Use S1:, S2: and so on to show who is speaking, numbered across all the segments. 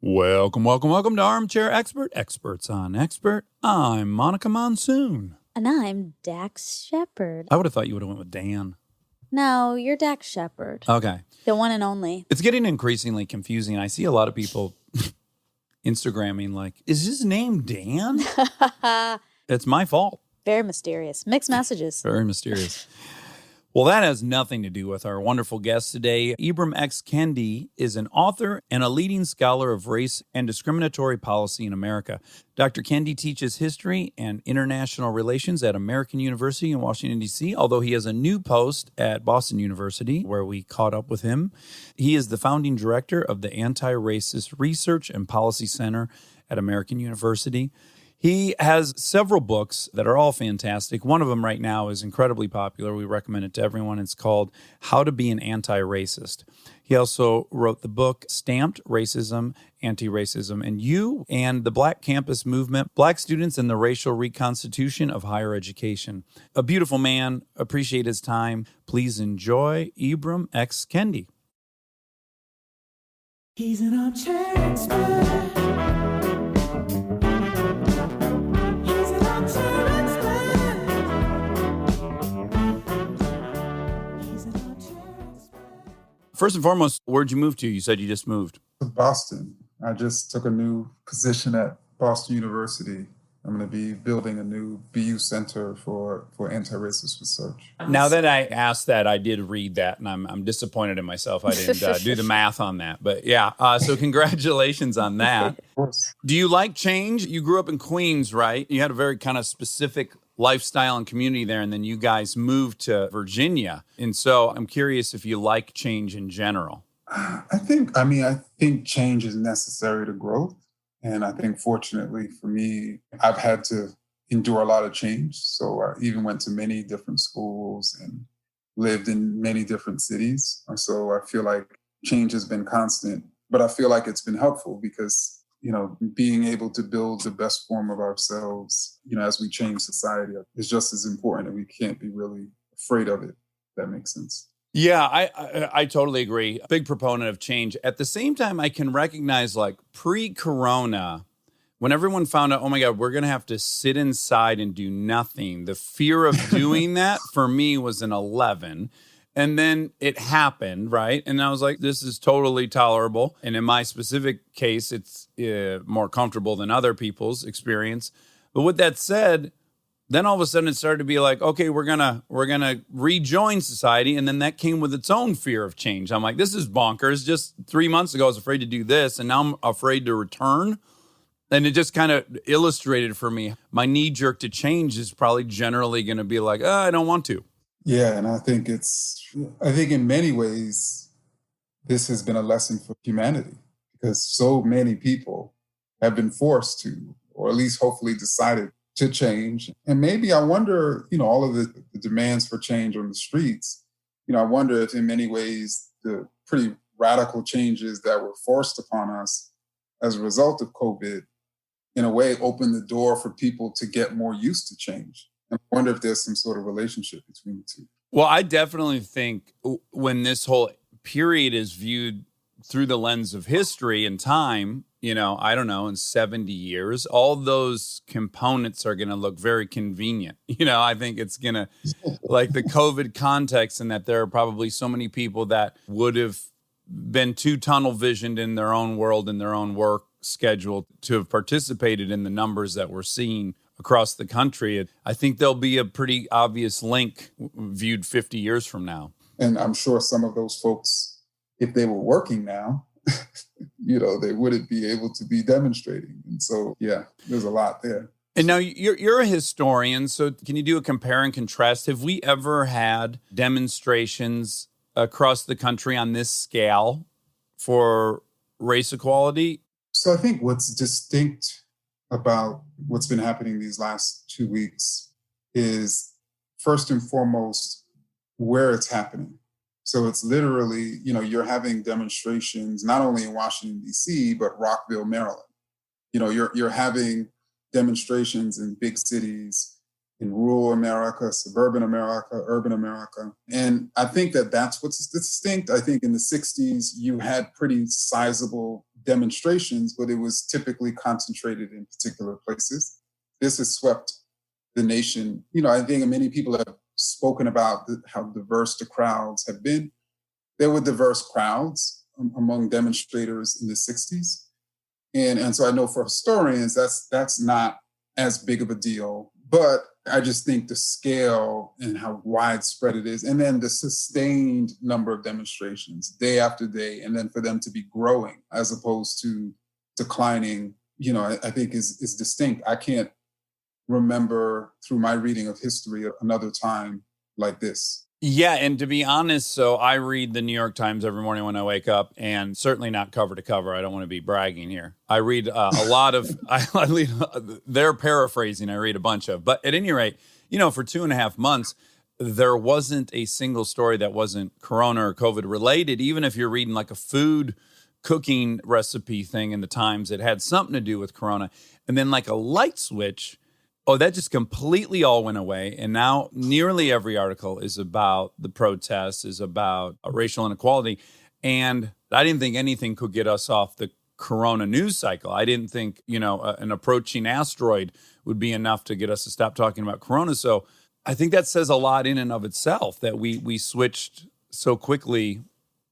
S1: Welcome to Armchair Expert, Experts on Expert. I'm Monica Monsoon.
S2: And I'm Dax Shepard.
S1: I would have thought you would have went with Dan.
S2: No, you're Dax Shepard.
S1: Okay.
S2: The one and only.
S1: It's getting increasingly confusing. I see a lot of people Instagramming like, is his name Dan? It's my fault.
S2: Very mysterious. Mixed messages.
S1: Very mysterious. Well, that has nothing to do with our wonderful guest today. Ibram X. Kendi is an author and a leading scholar of race and discriminatory policy in America. Dr. Kendi teaches history and international relations at American University in Washington, D.C., although he has a new post at Boston University where we caught up with him. He is the founding director of the Antiracist Research and Policy Center at American University. He has several books that are all fantastic. One of them right now is incredibly popular. We recommend it to everyone. It's called How to Be an Anti-Racist. He also wrote the book Stamped Racism, Anti-Racism, and You and the Black Campus Movement, Black Students and the Racial Reconstitution of Higher Education. A beautiful man. Appreciate his time. Please enjoy Ibram X. Kendi.
S3: He's an armchair expert.
S1: First and foremost, where'd you move to? You said you just moved.
S4: To Boston. I just took a new position at Boston University. I'm going to be building a new BU Center for Antiracist Research.
S1: Now that I asked that, I did read that, and I'm disappointed in myself. I didn't do the math on that. But yeah, so congratulations on that.
S4: Of course.
S1: Do you like change? You grew up in Queens, right? You had a very kind of specific lifestyle and community there, and then you guys moved to Virginia. And so I'm curious if you like change in general.
S4: I think change is necessary to growth. And I think fortunately for me, I've had to endure a lot of change. So I even went to many different schools and lived in many different cities. And so I feel like change has been constant, but I feel like it's been helpful because being able to build the best form of ourselves, as we change society is just as important, and we can't be really afraid of it. If that makes sense.
S1: Yeah, I totally agree. Big proponent of change. At the same time, I can recognize like pre-corona, when everyone found out, oh my God, we're going to have to sit inside and do nothing. The fear of doing that for me was an 11. And then it happened, right? And I was like, this is totally tolerable. And in my specific case, it's more comfortable than other people's experience. But with that said, then all of a sudden it started to be like, okay, we're gonna rejoin society. And then that came with its own fear of change. I'm like, this is bonkers. Just 3 months ago, I was afraid to do this. And now I'm afraid to return. And it just kind of illustrated for me, my knee jerk to change is probably generally going to be like, I don't want to.
S4: Yeah, and I think in many ways, this has been a lesson for humanity because so many people have been forced to, or at least hopefully decided to change. And maybe I wonder, all of the demands for change on the streets, I wonder if in many ways the pretty radical changes that were forced upon us as a result of COVID, in a way, opened the door for people to get more used to change. I wonder if there's some sort of relationship between the two.
S1: Well, I definitely think when this whole period is viewed through the lens of history and time, I don't know, in 70 years, all those components are going to look very convenient. I think it's going to, like the COVID context, and that there are probably so many people that would have been too tunnel visioned in their own world and their own work schedule to have participated in the numbers that we're seeing across the country. I think there'll be a pretty obvious link viewed 50 years from now.
S4: And I'm sure some of those folks, if they were working now, they wouldn't be able to be demonstrating. And so, yeah, there's a lot there.
S1: And now you're a historian, so can you do a compare and contrast? Have we ever had demonstrations across the country on this scale for race equality?
S4: So I think what's distinct about what's been happening these last 2 weeks is, first and foremost, where it's happening. So it's literally, you're having demonstrations not only in Washington, D.C., but Rockville, Maryland. You're having demonstrations in big cities, in rural America, suburban America, urban America. And I think that's what's distinct. I think in the 60s, you had pretty sizable demonstrations, but it was typically concentrated in particular places. This has swept the nation. I think many people have spoken about how diverse the crowds have been. There were diverse crowds among demonstrators in the 60s. And so I know for historians, that's not as big of a deal. But I just think the scale and how widespread it is, and then the sustained number of demonstrations day after day, and then for them to be growing as opposed to declining, I think is distinct. I can't remember through my reading of history another time like this.
S1: Yeah, and to be honest, so I read the New York Times every morning when I wake up, and certainly not cover to cover. I don't want to be bragging here. I read a lot of, they're paraphrasing, I read a bunch of. But at any rate, for 2.5 months, there wasn't a single story that wasn't Corona or COVID related. Even if you're reading like a food cooking recipe thing in the Times, it had something to do with Corona. And then like a light switch, that just completely all went away. And now nearly every article is about the protests, is about racial inequality. And I didn't think anything could get us off the Corona news cycle. I didn't think, an approaching asteroid would be enough to get us to stop talking about Corona. So I think that says a lot in and of itself that we switched so quickly,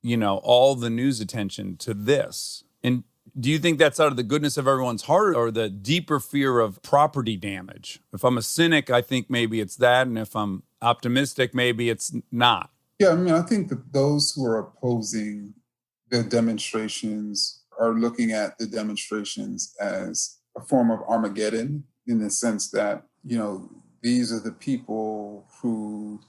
S1: all the news attention to this. And do you think that's out of the goodness of everyone's heart or the deeper fear of property damage? If I'm a cynic, I think maybe it's that. And if I'm optimistic, maybe it's not.
S4: Yeah, I think that those who are opposing the demonstrations are looking at the demonstrations as a form of Armageddon in the sense that, these are the people who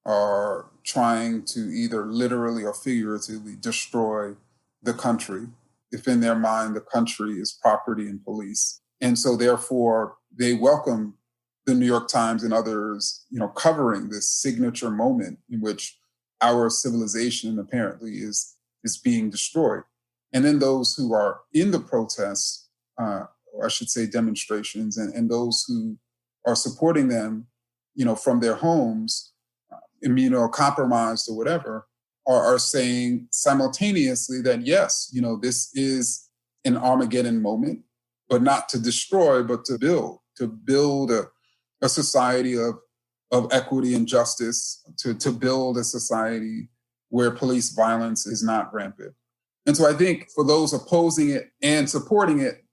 S4: are trying to either literally or figuratively destroy the country. If in their mind, the country is property and police. And so therefore, they welcome the New York Times and others, covering this signature moment in which our civilization apparently is being destroyed. And then those who are in the protests, or I should say demonstrations, and those who are supporting them, from their homes, immunocompromised or whatever, are saying simultaneously that, yes, this is an Armageddon moment, but not to destroy, but to build a society of equity and justice, to build a society where police violence is not rampant. And so I think for those opposing it and supporting it,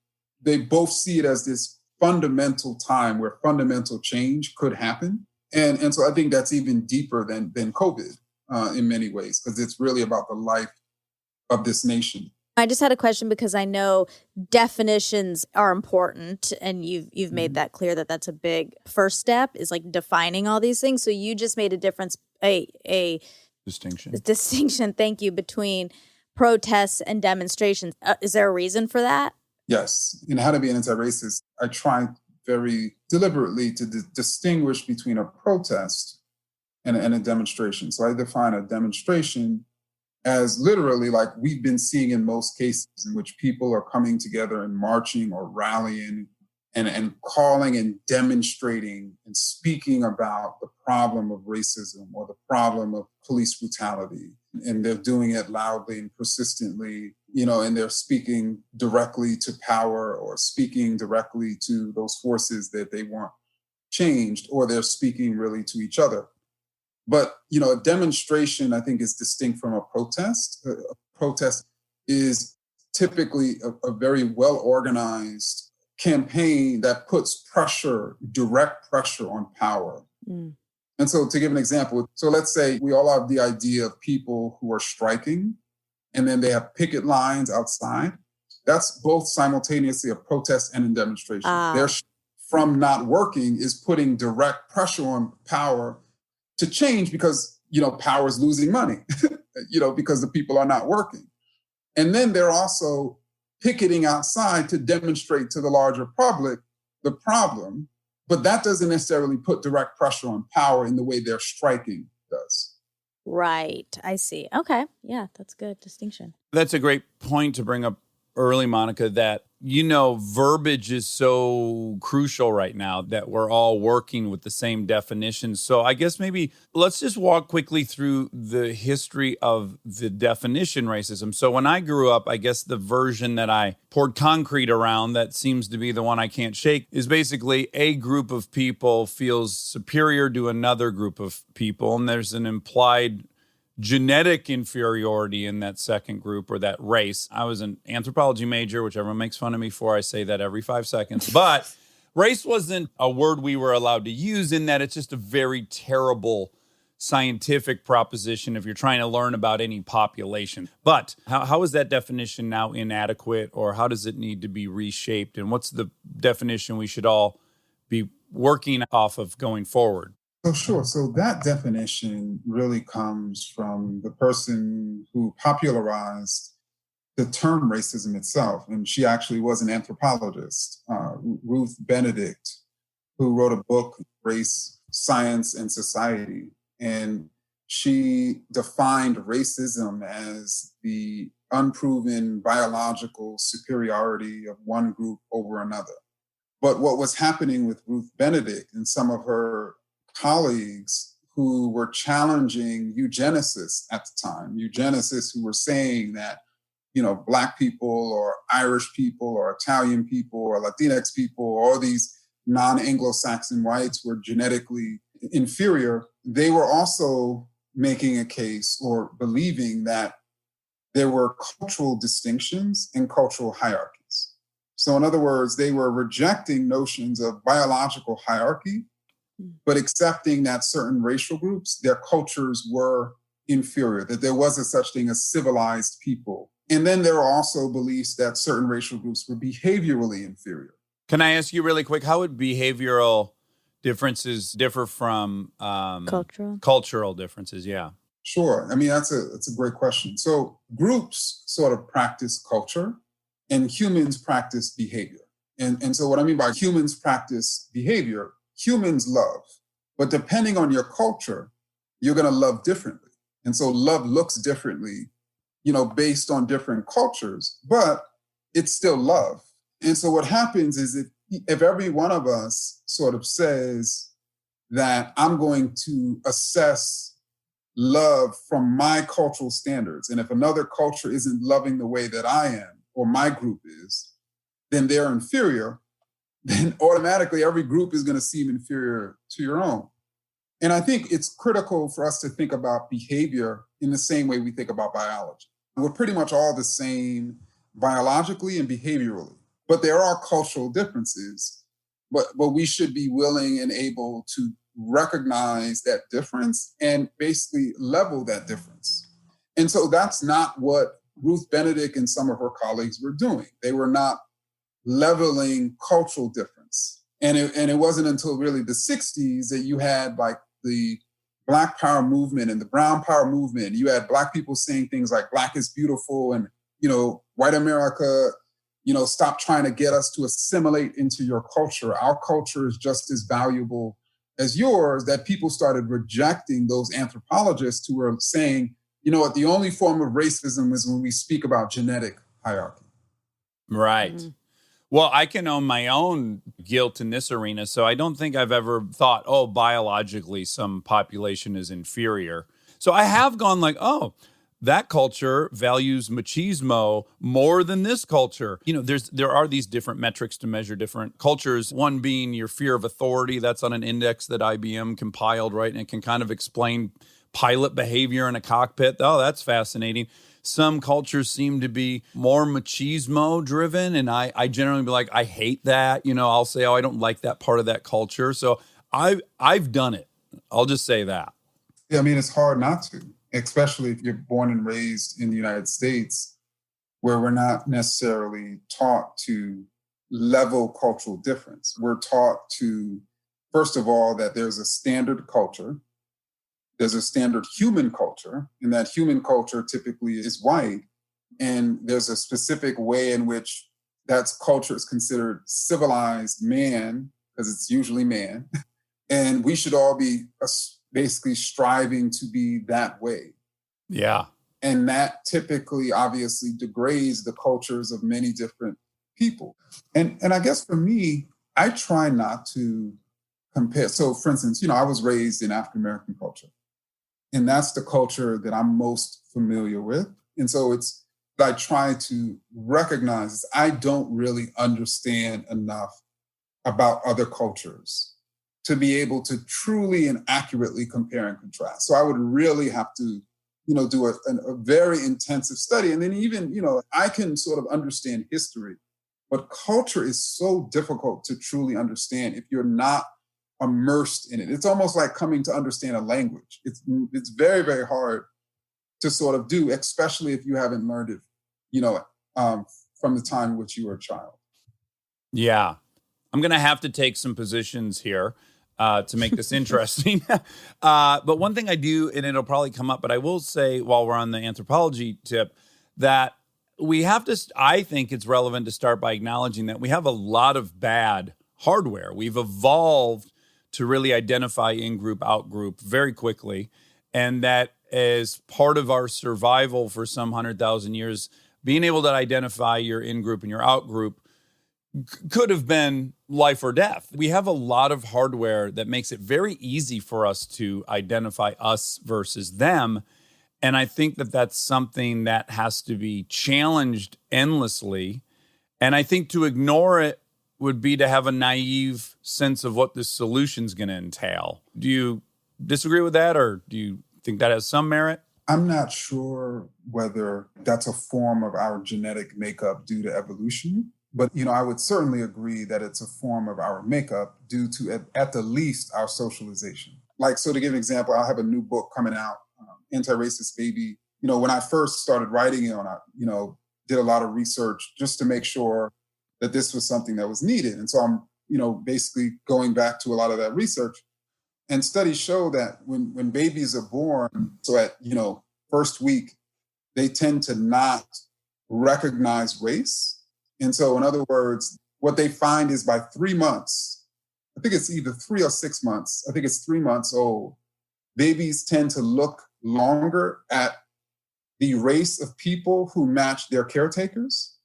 S4: they both see it as this fundamental time where fundamental change could happen. And so I think that's even deeper than COVID. In many ways, because it's really about the life of this nation.
S2: I just had a question because I know definitions are important, and you've made that clear that that's a big first step is like defining all these things. So you just made a difference, a distinction. Thank you, between protests and demonstrations. Is there a reason for that?
S4: Yes, in How to Be an Anti-Racist, I try very deliberately to distinguish between a protest and a demonstration. So I define a demonstration as literally like we've been seeing in most cases in which people are coming together and marching or rallying and calling and demonstrating and speaking about the problem of racism or the problem of police brutality. And they're doing it loudly and persistently, and they're speaking directly to power or speaking directly to those forces that they want changed, or they're speaking really to each other. But, a demonstration, I think, is distinct from a protest. A protest is typically a very well-organized campaign that puts direct pressure on power. Mm. And so to give an example, so let's say we all have the idea of people who are striking, and then they have picket lines outside. That's both simultaneously a protest and a demonstration. They're from not working is putting direct pressure on power to change because, power is losing money, because the people are not working. And then they're also picketing outside to demonstrate to the larger public the problem, but that doesn't necessarily put direct pressure on power in the way their striking does.
S2: Right. I see. Okay. Yeah, that's good distinction.
S1: That's a great point to bring up early, Monica, that verbiage is so crucial right now that we're all working with the same definitions. So I guess maybe let's just walk quickly through the history of the definition racism. So when I grew up, I guess the version that I poured concrete around that seems to be the one I can't shake is basically a group of people feels superior to another group of people, and there's an implied genetic inferiority in that second group or that race. I was an anthropology major, which everyone makes fun of me for. I say that every 5 seconds. But race wasn't a word we were allowed to use, in that it's just a very terrible scientific proposition if you're trying to learn about any population. But how is that definition now inadequate, or how does it need to be reshaped? And what's the definition we should all be working off of going forward?
S4: So sure. So that definition really comes from the person who popularized the term racism itself. And she actually was an anthropologist, Ruth Benedict, who wrote a book, Race, Science, and Society. And she defined racism as the unproven biological superiority of one group over another. But what was happening with Ruth Benedict and some of her colleagues who were challenging eugenicists at the time, eugenicists who were saying that, Black people or Irish people or Italian people or Latinx people, or all these non-Anglo-Saxon whites were genetically inferior, they were also making a case or believing that there were cultural distinctions and cultural hierarchies. So in other words, they were rejecting notions of biological hierarchy, but accepting that certain racial groups, their cultures were inferior, that there was a such thing as civilized people. And then there were also beliefs that certain racial groups were behaviorally inferior.
S1: Can I ask you really quick, how would behavioral differences differ from cultural differences? Yeah.
S4: Sure. I mean, that's a great question. So groups sort of practice culture and humans practice behavior. And so what I mean by humans practice behavior, humans love, but depending on your culture, you're going to love differently. And so love looks differently, based on different cultures, but it's still love. And so what happens is if every one of us sort of says that I'm going to assess love from my cultural standards, and if another culture isn't loving the way that I am or my group is, then they're inferior, then automatically every group is going to seem inferior to your own. And I think it's critical for us to think about behavior in the same way we think about biology. We're pretty much all the same biologically and behaviorally, but there are cultural differences, but we should be willing and able to recognize that difference and basically level that difference. And so that's not what Ruth Benedict and some of her colleagues were doing. They were not leveling cultural difference. And it wasn't until really the 60s that you had like the Black Power movement and the Brown Power movement. You had Black people saying things like Black is beautiful and, white America, stop trying to get us to assimilate into your culture. Our culture is just as valuable as yours, that people started rejecting those anthropologists who were saying, what the only form of racism is when we speak about genetic hierarchy.
S1: Right. Mm-hmm. Well, I can own my own guilt in this arena, so I don't think I've ever thought, biologically some population is inferior. So I have gone like, that culture values machismo more than this culture. There are these different metrics to measure different cultures, one being your fear of authority. That's on an index that IBM compiled, right? And it can kind of explain pilot behavior in a cockpit. Oh, that's fascinating. Some cultures seem to be more machismo driven. And I generally be like, I hate that. I'll say, I don't like that part of that culture. So I've done it. I'll just say that.
S4: Yeah, I mean, it's hard not to, especially if you're born and raised in the United States, where we're not necessarily taught to level cultural difference. We're taught to, first of all, that there's a standard culture. There's a standard human culture, and that human culture typically is white. And there's a specific way in which that culture is considered civilized man, because it's usually man. And we should all be basically striving to be that way.
S1: Yeah.
S4: And that typically, obviously, degrades the cultures of many different people. And I guess for me, I try not to compare. So for instance, I was raised in African-American culture, and that's the culture that I'm most familiar with. And so I try to recognize I don't really understand enough about other cultures to be able to truly and accurately compare and contrast. So I would really have to, do a very intensive study. And then even, I can sort of understand history, but culture is so difficult to truly understand if you're not immersed in it. It's almost like coming to understand a language. It's very, very hard to sort of do, especially if you haven't learned it, from the time in which you were a child.
S1: Yeah. I'm going to have to take some positions here to make this interesting. But one thing I do, and it'll probably come up, but I will say while we're on the anthropology tip, that we have to, I think it's relevant to start by acknowledging that we have a lot of bad hardware. We've evolved to really identify in-group, out-group very quickly. And that as part of our survival for some 100,000 years, being able to identify your in-group and your out-group could have been life or death. We have a lot of hardware that makes it very easy for us to identify us versus them. And I think that that's something that has to be challenged endlessly. And I think to ignore it would be to have a naive sense of what the solution's going to entail. Do you disagree with that, or do you think that has some merit?
S4: I'm not sure whether that's a form of our genetic makeup due to evolution. But, I would certainly agree that it's a form of our makeup due to, at the least, our socialization. Like, so to give an example, I have a new book coming out, Antiracist Baby. When I first started writing it on, did a lot of research just to make sure that this was something that was needed. And so I'm, basically going back to a lot of that research. And studies show that when babies are born, so at, first week, they tend to not recognize race. And so, in other words, what they find is by 3 months, I think it's either 3 or 6 months, I think it's 3 months old, babies tend to look longer at the race of people who match their caretakers,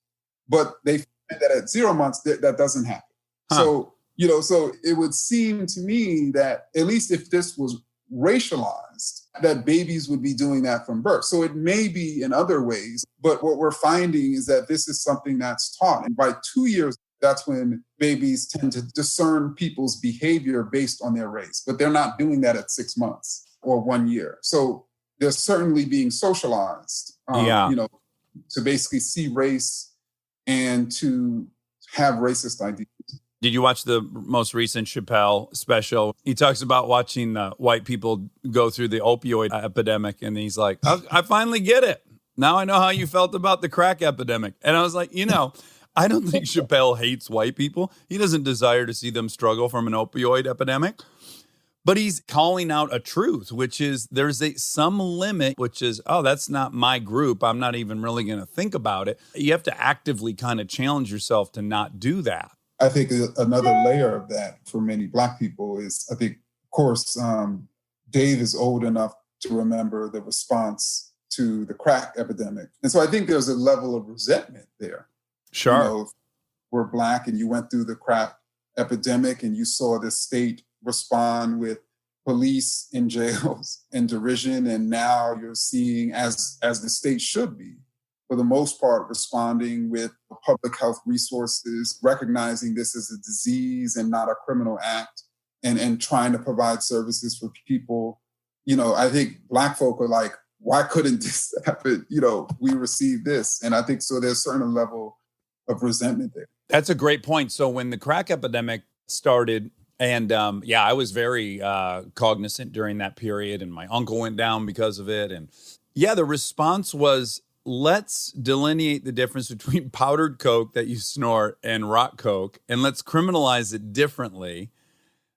S4: but they find that at 0 months, that doesn't happen. Huh. So, so it would seem to me that at least if this was racialized, that babies would be doing that from birth. So it may be in other ways, but what we're finding is that this is something that's taught. And by 2 years, that's when babies tend to discern people's behavior based on their race, but they're not doing that at 6 months or 1 year. So they're certainly being socialized, to basically see race and to have racist ideas.
S1: Did you watch the most recent Chappelle special? He talks about watching white people go through the opioid epidemic, and he's like, I finally get it. Now I know how you felt about the crack epidemic. And I was like, I don't think Chappelle hates white people. He doesn't desire to see them struggle from an opioid epidemic. But he's calling out a truth, which is there's some limit, which is, that's not my group. I'm not even really going to think about it. You have to actively kind of challenge yourself to not do that.
S4: I think another layer of that for many Black people is, I think, of course, Dave is old enough to remember the response to the crack epidemic. And so I think there's a level of resentment there.
S1: Sure.
S4: If we're Black and you went through the crack epidemic and you saw the state respond with police in jails and derision, and now you're seeing, as the state should be, for the most part, responding with public health resources, recognizing this as a disease and not a criminal act, and trying to provide services for people. I think Black folk are like, why couldn't this happen? We received this. And I think so there's a certain level of resentment there.
S1: That's a great point. So when the crack epidemic started, and I was very cognizant during that period, and my uncle went down because of it. And the response was, let's delineate the difference between powdered coke that you snort and rock coke, and let's criminalize it differently.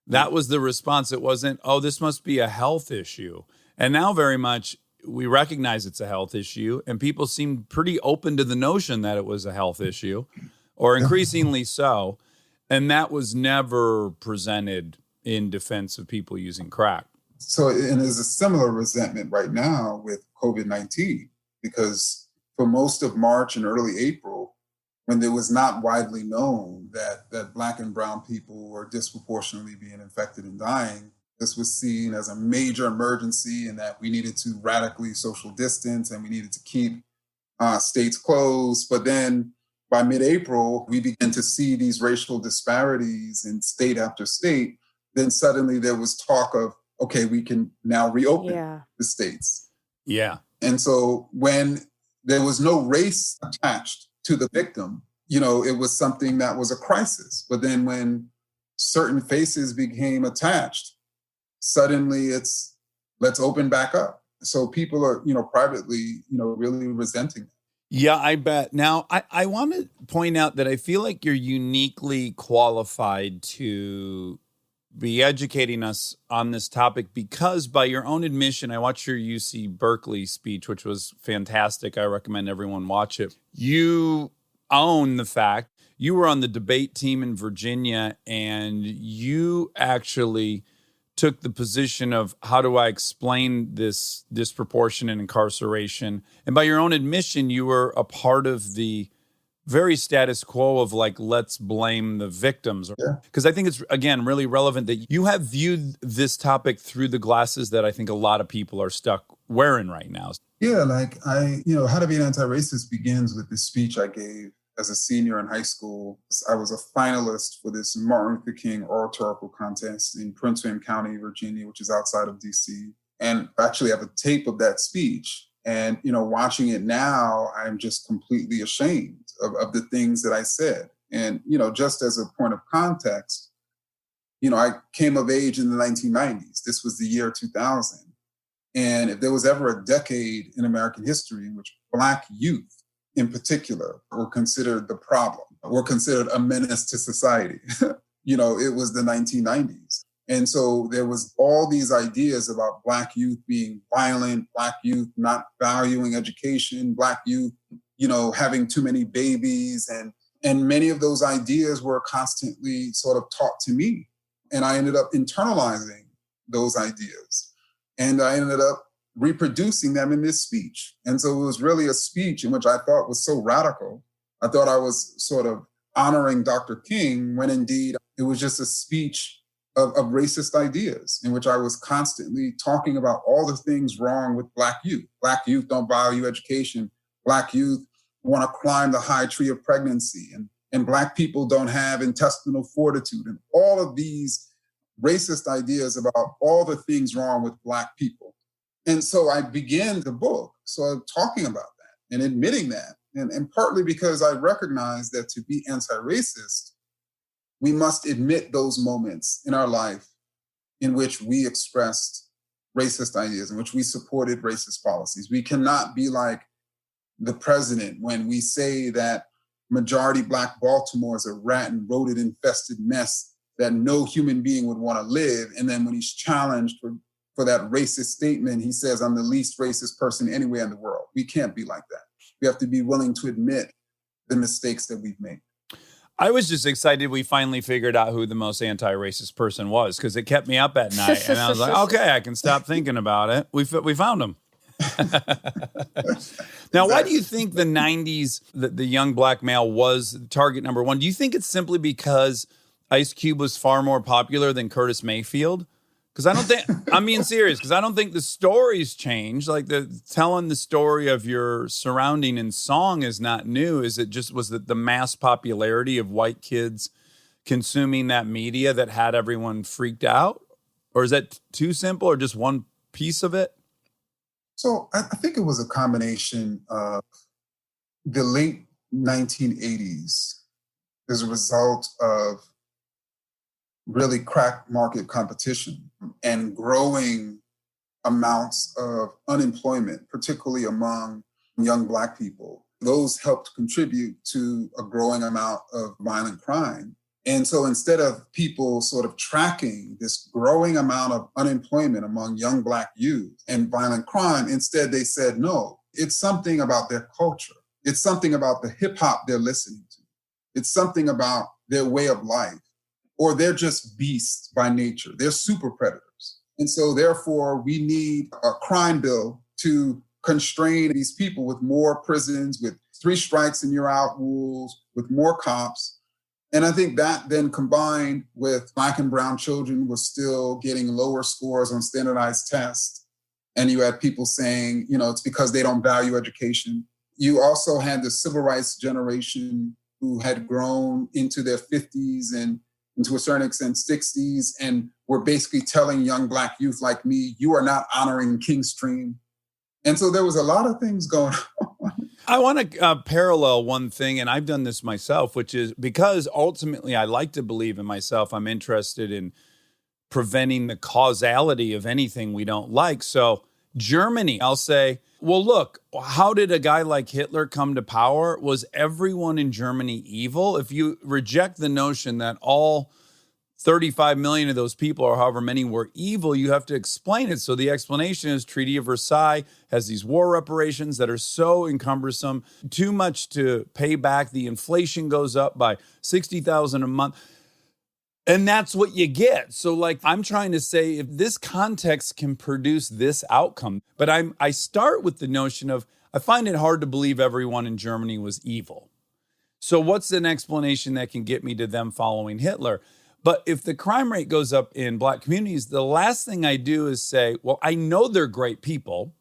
S1: That was the response. It wasn't, this must be a health issue. And now very much we recognize it's a health issue, and people seem pretty open to the notion that it was a health issue, or increasingly so. And that was never presented in defense of people using crack.
S4: So, and there's a similar resentment right now with COVID-19, because for most of March and early April, when it was not widely known that Black and brown people were disproportionately being infected and dying. This was seen as a major emergency and that we needed to radically social distance and we needed to keep states closed. But then by mid-April, we began to see these racial disparities in state after state. Then suddenly there was talk of, okay, we can now reopen the states.
S1: Yeah.
S4: And so when there was no race attached to the victim, it was something that was a crisis. But then when certain faces became attached, suddenly it's, let's open back up. So people are, privately, really resenting it.
S1: Yeah, I bet. Now, I want to point out that I feel like you're uniquely qualified to be educating us on this topic because by your own admission, I watched your UC Berkeley speech, which was fantastic. I recommend everyone watch it. You own the fact you were on the debate team in Virginia and you actually took the position of how do I explain this disproportionate incarceration? And by your own admission, you were a part of the very status quo of like, let's blame the victims. Because I think it's, again, really relevant that you have viewed this topic through the glasses that I think a lot of people are stuck wearing right now.
S4: Yeah, like How to Be an Anti-Racist begins with this speech I gave as a senior in high school. I was a finalist for this Martin Luther King oratorical contest in Prince William County, Virginia, which is outside of DC. And I actually have a tape of that speech. And, watching it now, I'm just completely ashamed of the things that I said. And, just as a point of context, I came of age in the 1990s. This was the year 2000. And if there was ever a decade in American history in which Black youth in particular were considered the problem, were considered a menace to society, it was the 1990s. And so there was all these ideas about Black youth being violent, Black youth not valuing education, Black youth, having too many babies. And many of those ideas were constantly sort of taught to me. And I ended up internalizing those ideas. And I ended up reproducing them in this speech. And so it was really a speech in which I thought was so radical. I thought I was sort of honoring Dr. King when indeed it was just a speech of racist ideas in which I was constantly talking about all the things wrong with Black youth. Black youth don't value education. Black youth want to climb the high tree of pregnancy. And Black people don't have intestinal fortitude. And all of these racist ideas about all the things wrong with Black people. And so I began the book talking about that and admitting that. And partly because I recognize that to be anti-racist, we must admit those moments in our life in which we expressed racist ideas, in which we supported racist policies. We cannot be like the president when we say that majority Black Baltimore is a rat and rodent-infested mess that no human being would want to live. And then when he's challenged for that racist statement, he says, I'm the least racist person anywhere in the world. We can't be like that. We have to be willing to admit the mistakes that we've made.
S1: I was just excited we finally figured out who the most anti-racist person was because it kept me up at night. And I was like, okay, I can stop thinking about it. We found him. Now, why do you think the 90s, the young Black male was target number one? Do you think it's simply because Ice Cube was far more popular than Curtis Mayfield? Because I don't think, I'm being serious, because I don't think the stories changed. Like telling the story of your surrounding in song is not new. Is it just, was it the mass popularity of white kids consuming that media that had everyone freaked out? Or is that too simple or just one piece of it?
S4: So I think it was a combination of the late 1980s as a result of really crack market competition and growing amounts of unemployment, particularly among young Black people. Those helped contribute to a growing amount of violent crime. And so instead of people sort of tracking this growing amount of unemployment among young Black youth and violent crime, instead they said, no, it's something about their culture. It's something about the hip hop they're listening to. It's something about their way of life. Or they're just beasts by nature. They're super predators. And so therefore we need a crime bill to constrain these people with more prisons, with 3 strikes and you're out rules, with more cops. And I think that then combined with Black and brown children were still getting lower scores on standardized tests. And you had people saying, it's because they don't value education. You also had the civil rights generation who had grown into their 50s and to a certain extent 60s and were basically telling young Black youth like me, you are not honoring Kingstream. And so there was a lot of things going on.
S1: I want to parallel one thing, and I've done this myself, which is because ultimately I like to believe in myself. I'm interested in preventing the causality of anything we don't like. So Germany, I'll say, well, look, how did a guy like Hitler come to power? Was everyone in Germany evil? If you reject the notion that all 35 million of those people, or however many, were evil, you have to explain it. So the explanation is Treaty of Versailles has these war reparations that are so encumbersome, too much to pay back. The inflation goes up by 60,000 a month. And that's what you get. So I'm trying to say, if this context can produce this outcome, but I start with the notion of, I find it hard to believe everyone in Germany was evil. So what's an explanation that can get me to them following Hitler? But if the crime rate goes up in Black communities, the last thing I do is say, well, I know they're great people.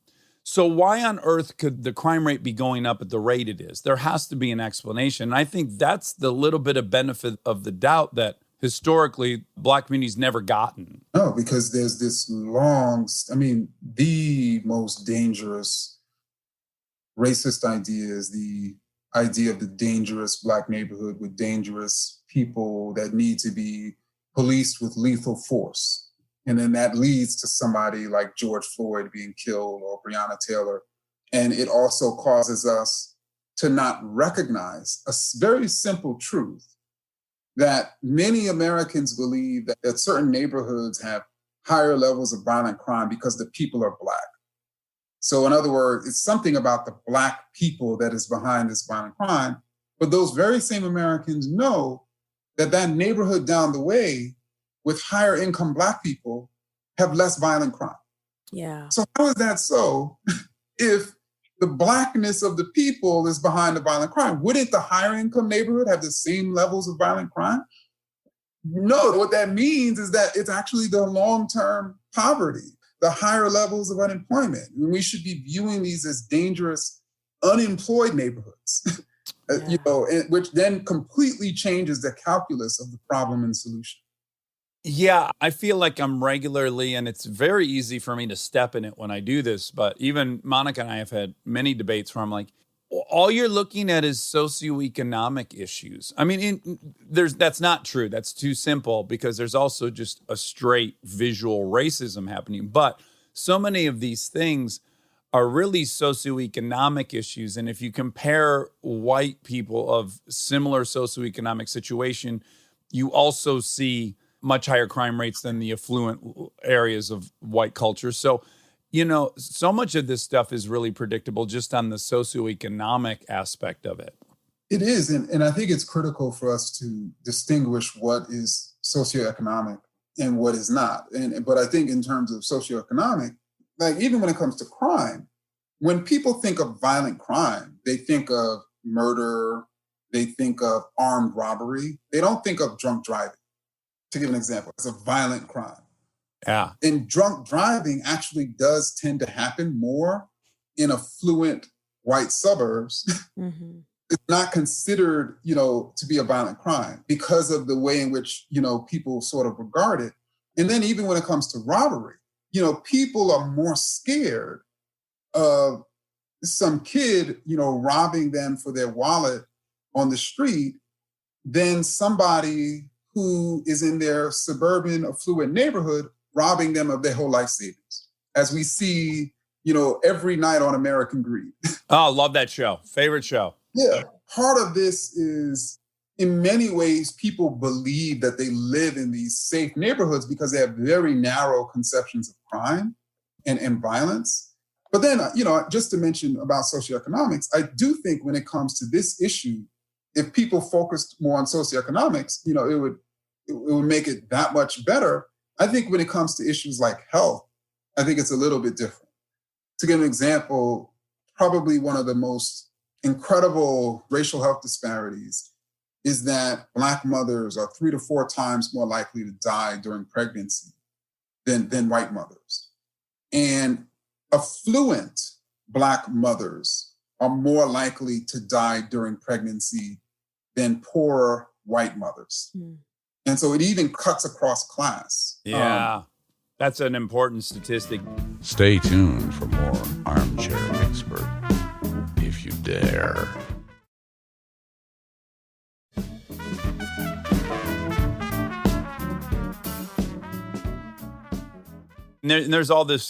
S1: So why on earth could the crime rate be going up at the rate it is? There has to be an explanation. And I think that's the little bit of benefit of the doubt that historically Black communities never gotten.
S4: No, because there's this the most dangerous racist idea is the idea of the dangerous Black neighborhood with dangerous people that need to be policed with lethal force. And then that leads to somebody like George Floyd being killed or Breonna Taylor. And it also causes us to not recognize a very simple truth that many Americans believe that certain neighborhoods have higher levels of violent crime because the people are Black. So in other words, it's something about the Black people that is behind this violent crime. But those very same Americans know that neighborhood down the way with higher income Black people have less violent crime.
S2: Yeah.
S4: So how is that so if the Blackness of the people is behind the violent crime? Wouldn't the higher income neighborhood have the same levels of violent crime? No, what that means is that it's actually the long-term poverty, the higher levels of unemployment. And we should be viewing these as dangerous, unemployed neighborhoods. Which then completely changes the calculus of the problem and solution.
S1: Yeah, I feel like I'm regularly, and it's very easy for me to step in it when I do this, but even Monica and I have had many debates where I'm like, all you're looking at is socioeconomic issues. I mean, that's not true. That's too simple because there's also just a straight visual racism happening. But so many of these things are really socioeconomic issues. And if you compare white people of similar socioeconomic situation, you also see much higher crime rates than the affluent areas of white culture. So, so much of this stuff is really predictable just on the socioeconomic aspect of it.
S4: It is. And I think it's critical for us to distinguish what is socioeconomic and what is not. But I think in terms of socioeconomic, even when it comes to crime, when people think of violent crime, they think of murder, they think of armed robbery. They don't think of drunk driving. To give an example, it's a violent crime.
S1: Yeah.
S4: And drunk driving actually does tend to happen more in affluent white suburbs. Mm-hmm. It's not considered, to be a violent crime because of the way in which, people sort of regard it. And then even when it comes to robbery, people are more scared of some kid, robbing them for their wallet on the street than somebody who is in their suburban affluent neighborhood robbing them of their whole life savings, as we see, every night on American Greed.
S1: Oh, love that show. Favorite show.
S4: Yeah. Part of this is, in many ways, people believe that they live in these safe neighborhoods because they have very narrow conceptions of crime and violence. But then, just to mention about socioeconomics, I do think when it comes to this issue, if people focused more on socioeconomics, it would make it that much better. I think when it comes to issues like health, I think it's a little bit different. To give an example, probably one of the most incredible racial health disparities is that Black mothers are 3 to 4 times more likely to die during pregnancy than white mothers. And affluent Black mothers are more likely to die during pregnancy than poorer white mothers. And so it even cuts across class.
S1: Yeah, that's an important statistic.
S5: Stay tuned for more Armchair Expert, if you dare.
S1: And there's all this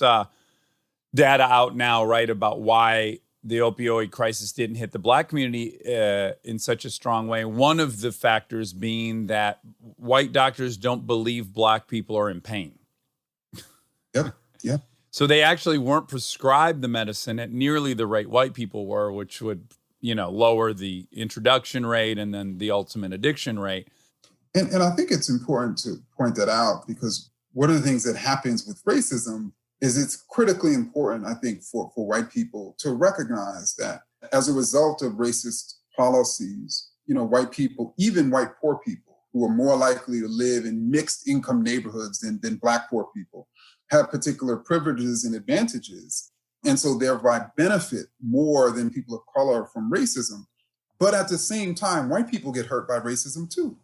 S1: data out now, right, about why the opioid crisis didn't hit the Black community in such a strong way. One of the factors being that white doctors don't believe Black people are in pain.
S4: Yep.
S1: So they actually weren't prescribed the medicine at nearly the rate white people were, which would, lower the introduction rate and then the ultimate addiction rate.
S4: And I think it's important to point that out because one of the things that happens with racism is it's critically important, I think, for white people to recognize that as a result of racist policies, white people, even white poor people, who are more likely to live in mixed income neighborhoods than Black poor people, have particular privileges and advantages, and so thereby benefit more than people of color from racism. But at the same time, white people get hurt by racism too.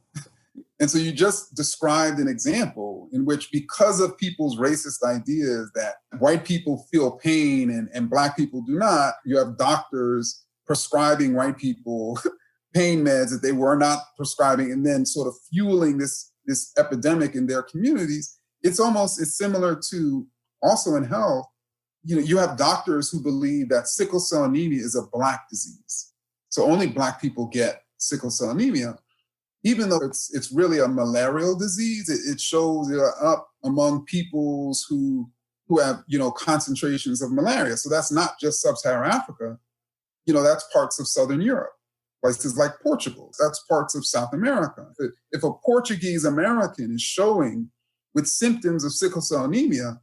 S4: And so you just described an example in which, because of people's racist ideas that white people feel pain and Black people do not, you have doctors prescribing white people pain meds that they were not prescribing and then sort of fueling this epidemic in their communities. It's similar to also in health. You have doctors who believe that sickle cell anemia is a Black disease. So only Black people get sickle cell anemia. Even though it's really a malarial disease, it shows up among peoples who have, concentrations of malaria. So that's not just sub-Saharan Africa. That's parts of Southern Europe, places like Portugal. That's parts of South America. If a Portuguese American is showing with symptoms of sickle cell anemia,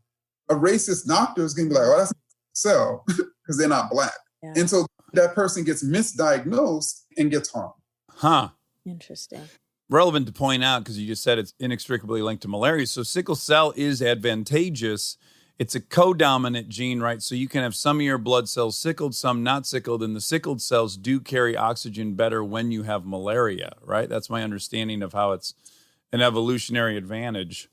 S4: a racist doctor is going to be like, oh, that's cell because they're not Black. Yeah. And so that person gets misdiagnosed and gets harmed.
S1: Huh.
S2: Interesting.
S1: Relevant to point out, because you just said it's inextricably linked to malaria. So sickle cell is advantageous. It's a codominant gene, right? So you can have some of your blood cells sickled, some not sickled, and the sickled cells do carry oxygen better when you have malaria, right? That's my understanding of how it's an evolutionary advantage.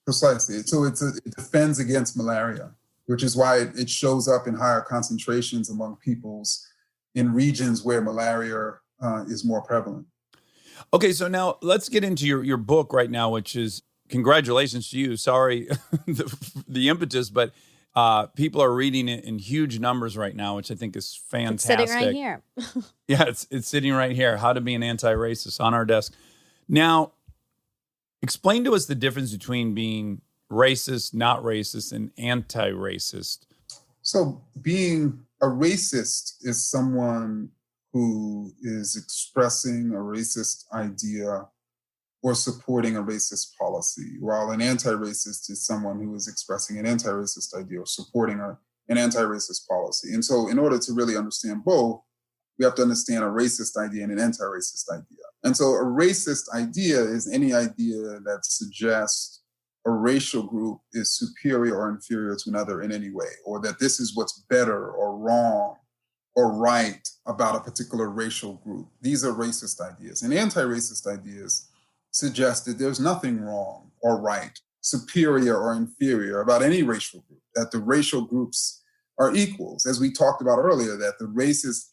S4: Precisely. So it defends against malaria, which is why it shows up in higher concentrations among peoples in regions where malaria is more prevalent.
S1: Okay, so now let's get into your book right now, which is, congratulations to you. Sorry, the impetus, but people are reading it in huge numbers right now, which I think is fantastic.
S2: It's sitting right here.
S1: Yeah, it's sitting right here. How to be an anti-racist on our desk. Now, explain to us the difference between being racist, not racist, and anti-racist.
S4: So being a racist is someone who is expressing a racist idea or supporting a racist policy, while an anti-racist is someone who is expressing an anti-racist idea or supporting an anti-racist policy. And so in order to really understand both, we have to understand a racist idea and an anti-racist idea. And so a racist idea is any idea that suggests a racial group is superior or inferior to another in any way, or that this is what's better or wrong or right about a particular racial group. These are racist ideas. And anti-racist ideas suggest that there's nothing wrong or right, superior or inferior about any racial group, that the racial groups are equals. As we talked about earlier, that the races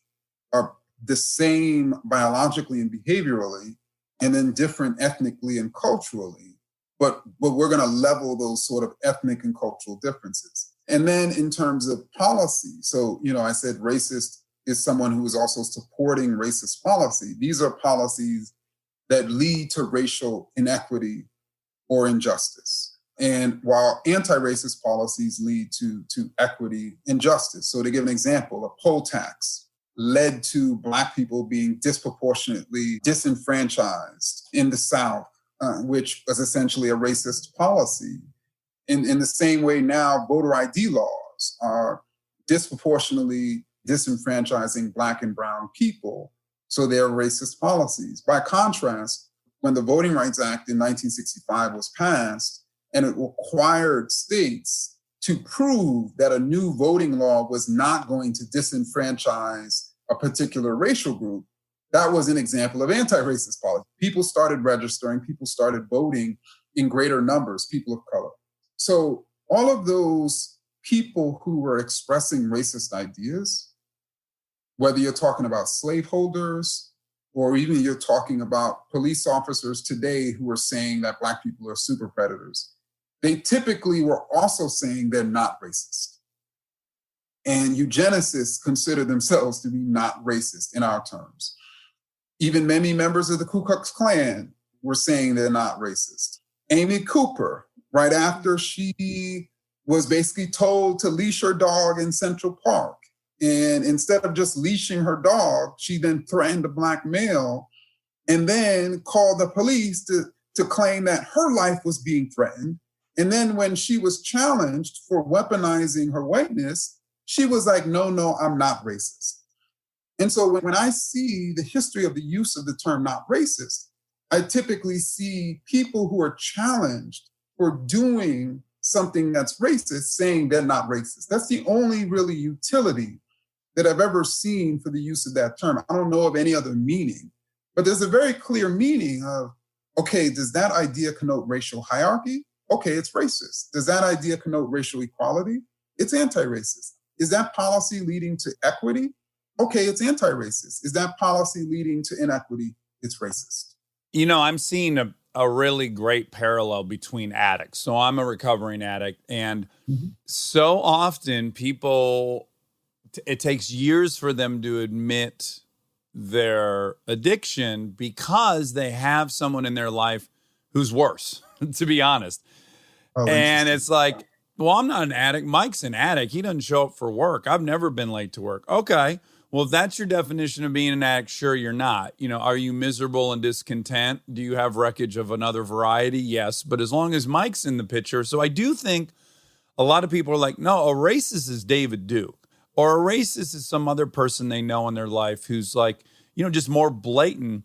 S4: are the same biologically and behaviorally, and then different ethnically and culturally, but we're going to level those sort of ethnic and cultural differences. And then in terms of policy, so, I said racist is someone who is also supporting racist policy. These are policies that lead to racial inequity or injustice. And while anti-racist policies lead to equity and justice. So to give an example, a poll tax led to Black people being disproportionately disenfranchised in the South, which was essentially a racist policy. In the same way now, voter ID laws are disproportionately disenfranchising Black and brown people. So they're racist policies. By contrast, when the Voting Rights Act in 1965 was passed, and it required states to prove that a new voting law was not going to disenfranchise a particular racial group, that was an example of anti-racist policy. People started registering, people started voting in greater numbers, people of color. So all of those people who were expressing racist ideas, whether you're talking about slaveholders or even you're talking about police officers today who are saying that Black people are super predators, they typically were also saying they're not racist. And eugenicists consider themselves to be not racist in our terms. Even many members of the Ku Klux Klan were saying they're not racist. Amy Cooper, right after she was basically told to leash her dog in Central Park, and instead of just leashing her dog, she then threatened a Black male and then called the police to claim that her life was being threatened. And then when she was challenged for weaponizing her whiteness, she was like, no, I'm not racist. And so when I see the history of the use of the term not racist, I typically see people who are challenged for doing something that's racist saying they're not racist. That's the only really utility that I've ever seen for the use of that term. I don't know of any other meaning, but there's a very clear meaning of, okay, does that idea connote racial hierarchy? Okay, it's racist. Does that idea connote racial equality? It's anti-racist. Is that policy leading to equity? Okay, it's anti-racist. Is that policy leading to inequity? It's racist.
S1: You know, I'm seeing a really great parallel between addicts. So I'm a recovering addict, and so often people, it takes years for them to admit their addiction because they have someone in their life who's worse, to be honest. And it's like, well, I'm not an addict. Mike's an addict. He doesn't show up for work. I've never been late to work. Okay. Well, if that's your definition of being an addict, sure, you're not. You know, are you miserable and discontent? Do you have wreckage of another variety? Yes. But as long as Mike's in the picture. So I do think a lot of people are like, no, a racist is David Duke, or a racist is some other person they know in their life who's like, you know, just more blatant.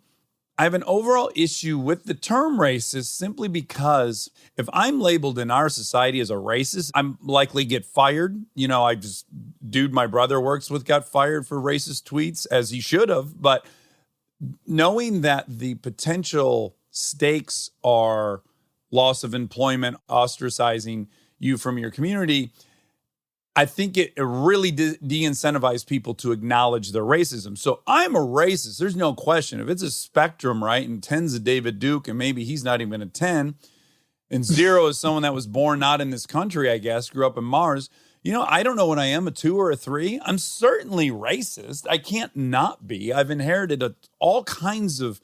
S1: I have an overall issue with the term racist simply because if I'm labeled in our society as a racist, I'm likely get fired. You know, dude my brother works with got fired for racist tweets, as he should have. But knowing that the potential stakes are loss of employment, ostracizing you from your community, I think it really de-incentivized people to acknowledge their racism. So I'm a racist. There's no question. If it's a spectrum, right, and 10's a David Duke, and maybe he's not even a 10, and 0 is someone that was born not in this country, I guess, grew up in Mars. You know, I don't know what I am, a 2 or a 3. I'm certainly racist. I can't not be. I've inherited all kinds of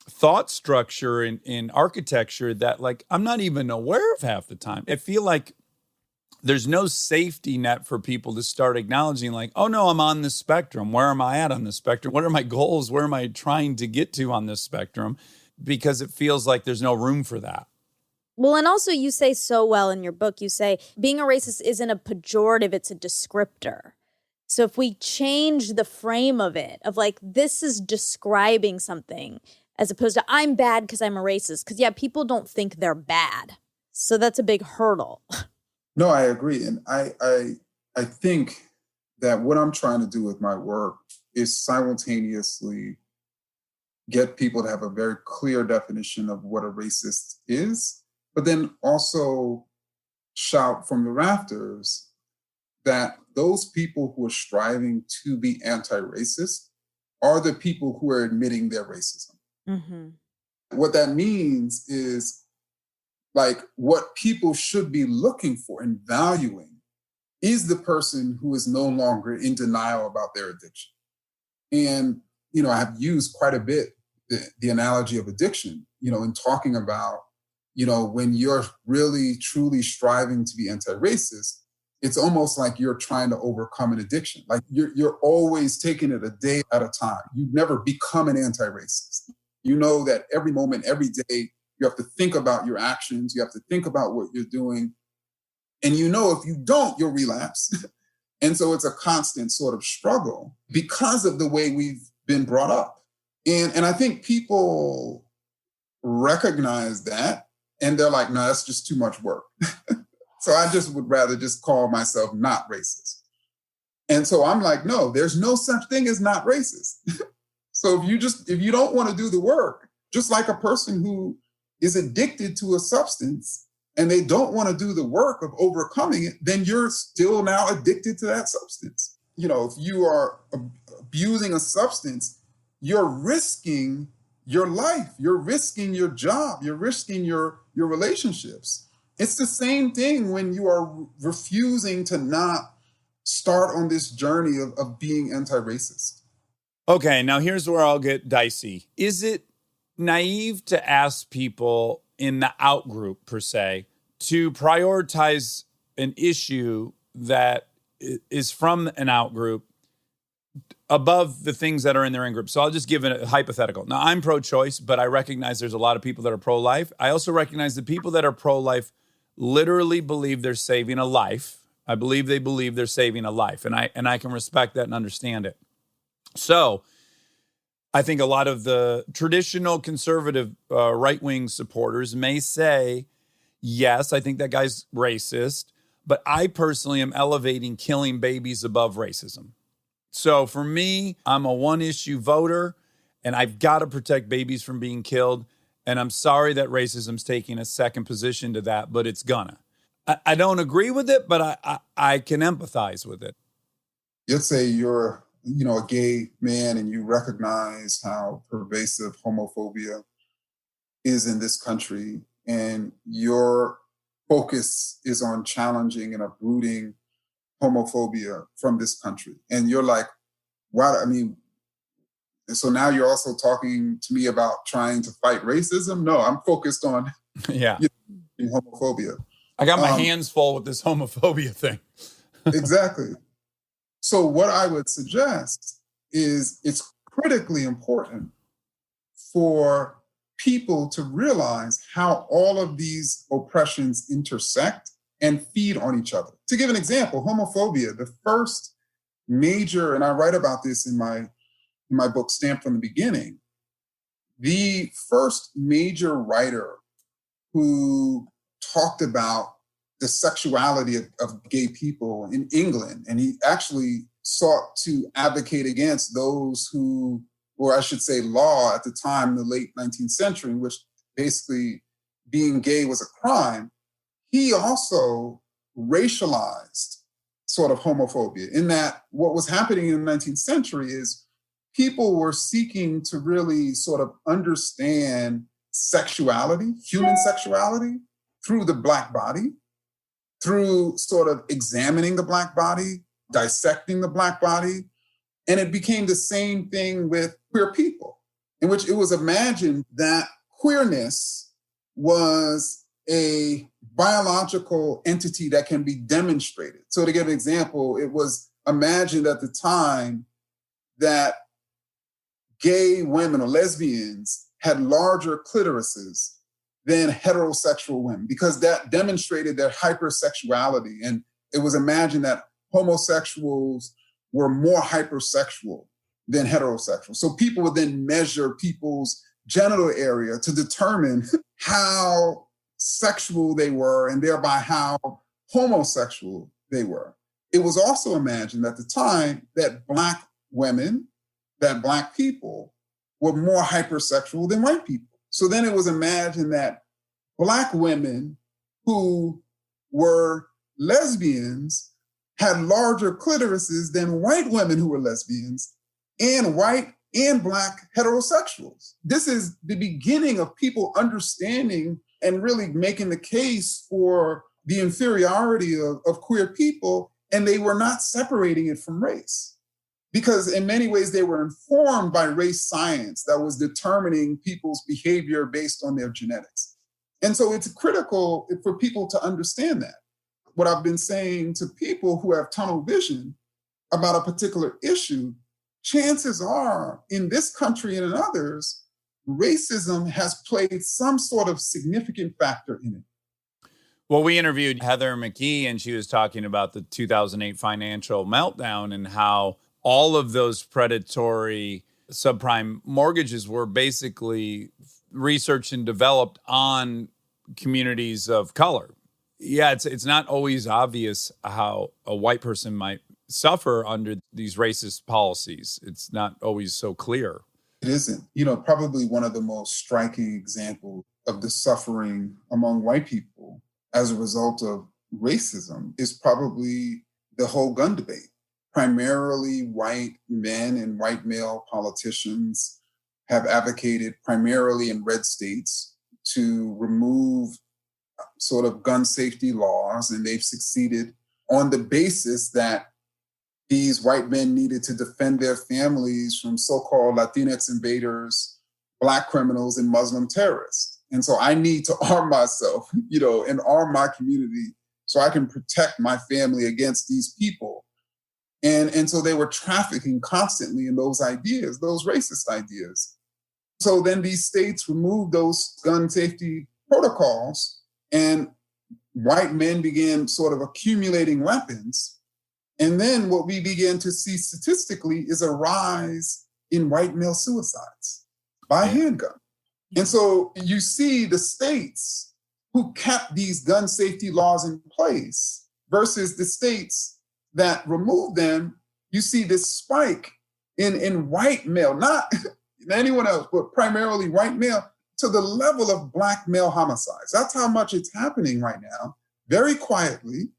S1: thought structure in architecture that, like, I'm not even aware of half the time. I feel like there's no safety net for people to start acknowledging, like, oh, no, I'm on this spectrum. Where am I at on this spectrum? What are my goals? Where am I trying to get to on this spectrum? Because it feels like there's no room for that.
S2: Well, and also you say so well in your book, you say being a racist isn't a pejorative, it's a descriptor. So if we change the frame of it, of like, this is describing something, as opposed to I'm bad because I'm a racist. Because, yeah, people don't think they're bad. So that's a big hurdle.
S4: No, I agree. And I think that what I'm trying to do with my work is simultaneously get people to have a very clear definition of what a racist is, but then also shout from the rafters that those people who are striving to be anti-racist are the people who are admitting their racism. Mm-hmm. What that means is, like, what people should be looking for and valuing is the person who is no longer in denial about their addiction. And, you know, I have used quite a bit the analogy of addiction, you know, in talking about, you know, when you're really, truly striving to be anti-racist, it's almost like you're trying to overcome an addiction. Like you're always taking it a day at a time. You never become an anti-racist. You know that every moment, every day, you have to think about your actions. You have to think about what you're doing. And you know, if you don't, you'll relapse. And so it's a constant sort of struggle because of the way we've been brought up. And I think people recognize that and they're like, no, that's just too much work. So I just would rather just call myself not racist. And so I'm like, no, there's no such thing as not racist. So if you don't want to do the work, just like a person who is addicted to a substance and they don't want to do the work of overcoming it, then you're still now addicted to that substance. You know, if you are abusing a substance, you're risking your life, you're risking your job, you're risking your relationships. It's the same thing when you are refusing to not start on this journey of being anti-racist.
S1: Okay, now here's where I'll get dicey. Is it naive to ask people in the out group, per se, to prioritize an issue that is from an out group above the things that are in their in group? So I'll just give a hypothetical. Now, I'm pro-choice, but I recognize there's a lot of people that are pro-life. I also recognize the people that are pro-life literally believe they're saving a life. I believe they believe they're saving a life, and I can respect that and understand it. So I think a lot of the traditional conservative right-wing supporters may say, yes, I think that guy's racist, but I personally am elevating killing babies above racism. So for me, I'm a one-issue voter, and I've got to protect babies from being killed. And I'm sorry that racism's taking a second position to that, but it's gonna. I don't agree with it, but I can empathize with it.
S4: Let's say you're, a gay man and you recognize how pervasive homophobia is in this country, and your focus is on challenging and uprooting homophobia from this country. And you're like, wow, so now you're also talking to me about trying to fight racism? No, I'm focused on homophobia.
S1: I got my hands full with this homophobia thing.
S4: Exactly. So what I would suggest is it's critically important for people to realize how all of these oppressions intersect and feed on each other. To give an example, homophobia, the first major, and I write about this in my book, Stamped from the Beginning, the first major writer who talked about the sexuality of gay people in England, and he actually sought to advocate against those who, or I should say law at the time in the late 19th century, in which basically being gay was a crime. He also racialized sort of homophobia, in that what was happening in the 19th century is people were seeking to really sort of understand sexuality, human sexuality, through the Black body, through sort of examining the Black body, dissecting the Black body. And it became the same thing with queer people, in which it was imagined that queerness was a biological entity that can be demonstrated. So to give an example, it was imagined at the time that gay women or lesbians had larger clitorises than heterosexual women, because that demonstrated their hypersexuality. And it was imagined that homosexuals were more hypersexual than heterosexual. So people would then measure people's genital area to determine how sexual they were and thereby how homosexual they were. It was also imagined at the time that Black women, that Black people were more hypersexual than white people. So then it was imagined that Black women who were lesbians had larger clitorises than white women who were lesbians, and white and Black heterosexuals. This is the beginning of people understanding and really making the case for the inferiority of queer people, and they were not separating it from race. Because in many ways, they were informed by race science that was determining people's behavior based on their genetics. And so it's critical for people to understand that. What I've been saying to people who have tunnel vision about a particular issue, chances are in this country and in others, racism has played some sort of significant factor in it.
S1: Well, we interviewed Heather McKee, and she was talking about the 2008 financial meltdown and how all of those predatory subprime mortgages were basically researched and developed on communities of color. Yeah, it's not always obvious how a white person might suffer under these racist policies. It's not always so clear.
S4: It isn't. Probably one of the most striking examples of the suffering among white people as a result of racism is probably the whole gun debate. Primarily white men and white male politicians have advocated, primarily in red states, to remove sort of gun safety laws, and they've succeeded on the basis that these white men needed to defend their families from so-called Latinx invaders, Black criminals, and Muslim terrorists. And so I need to arm myself, and arm my community so I can protect my family against these people. And so they were trafficking constantly in those ideas, those racist ideas. So then these states removed those gun safety protocols, and white men began sort of accumulating weapons. And then what we began to see statistically is a rise in white male suicides by handgun. And so you see the states who kept these gun safety laws in place versus the states that removed them. You see this spike in white male, not anyone else, but primarily white male, to the level of Black male homicides. That's how much it's happening right now, very quietly.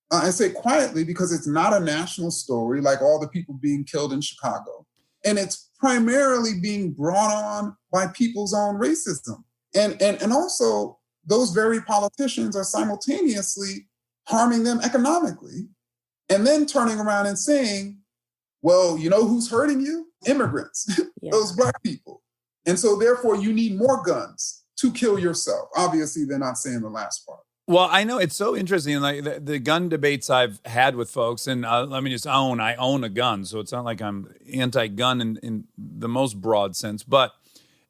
S4: I say quietly because it's not a national story like all the people being killed in Chicago. And it's primarily being brought on by people's own racism. And also, those very politicians are simultaneously harming them economically and then turning around and saying, well, you know who's hurting you? Immigrants, those Black people. And so therefore, you need more guns to kill yourself. Obviously, they're not saying the last part.
S1: Well, I know it's so interesting, like the gun debates I've had with folks, and let me just I own a gun, so it's not like I'm anti-gun in the most broad sense, but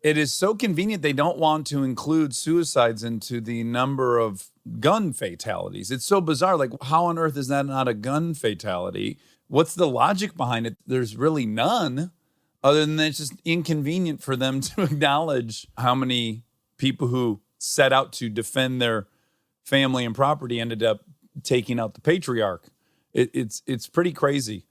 S1: it is so convenient they don't want to include suicides into the number of gun fatalities. It's so bizarre. Like, how on earth is that not a gun fatality? What's the logic behind it? There's really none, other than it's just inconvenient for them to acknowledge how many people who set out to defend their family and property ended up taking out the patriarch. It's pretty crazy.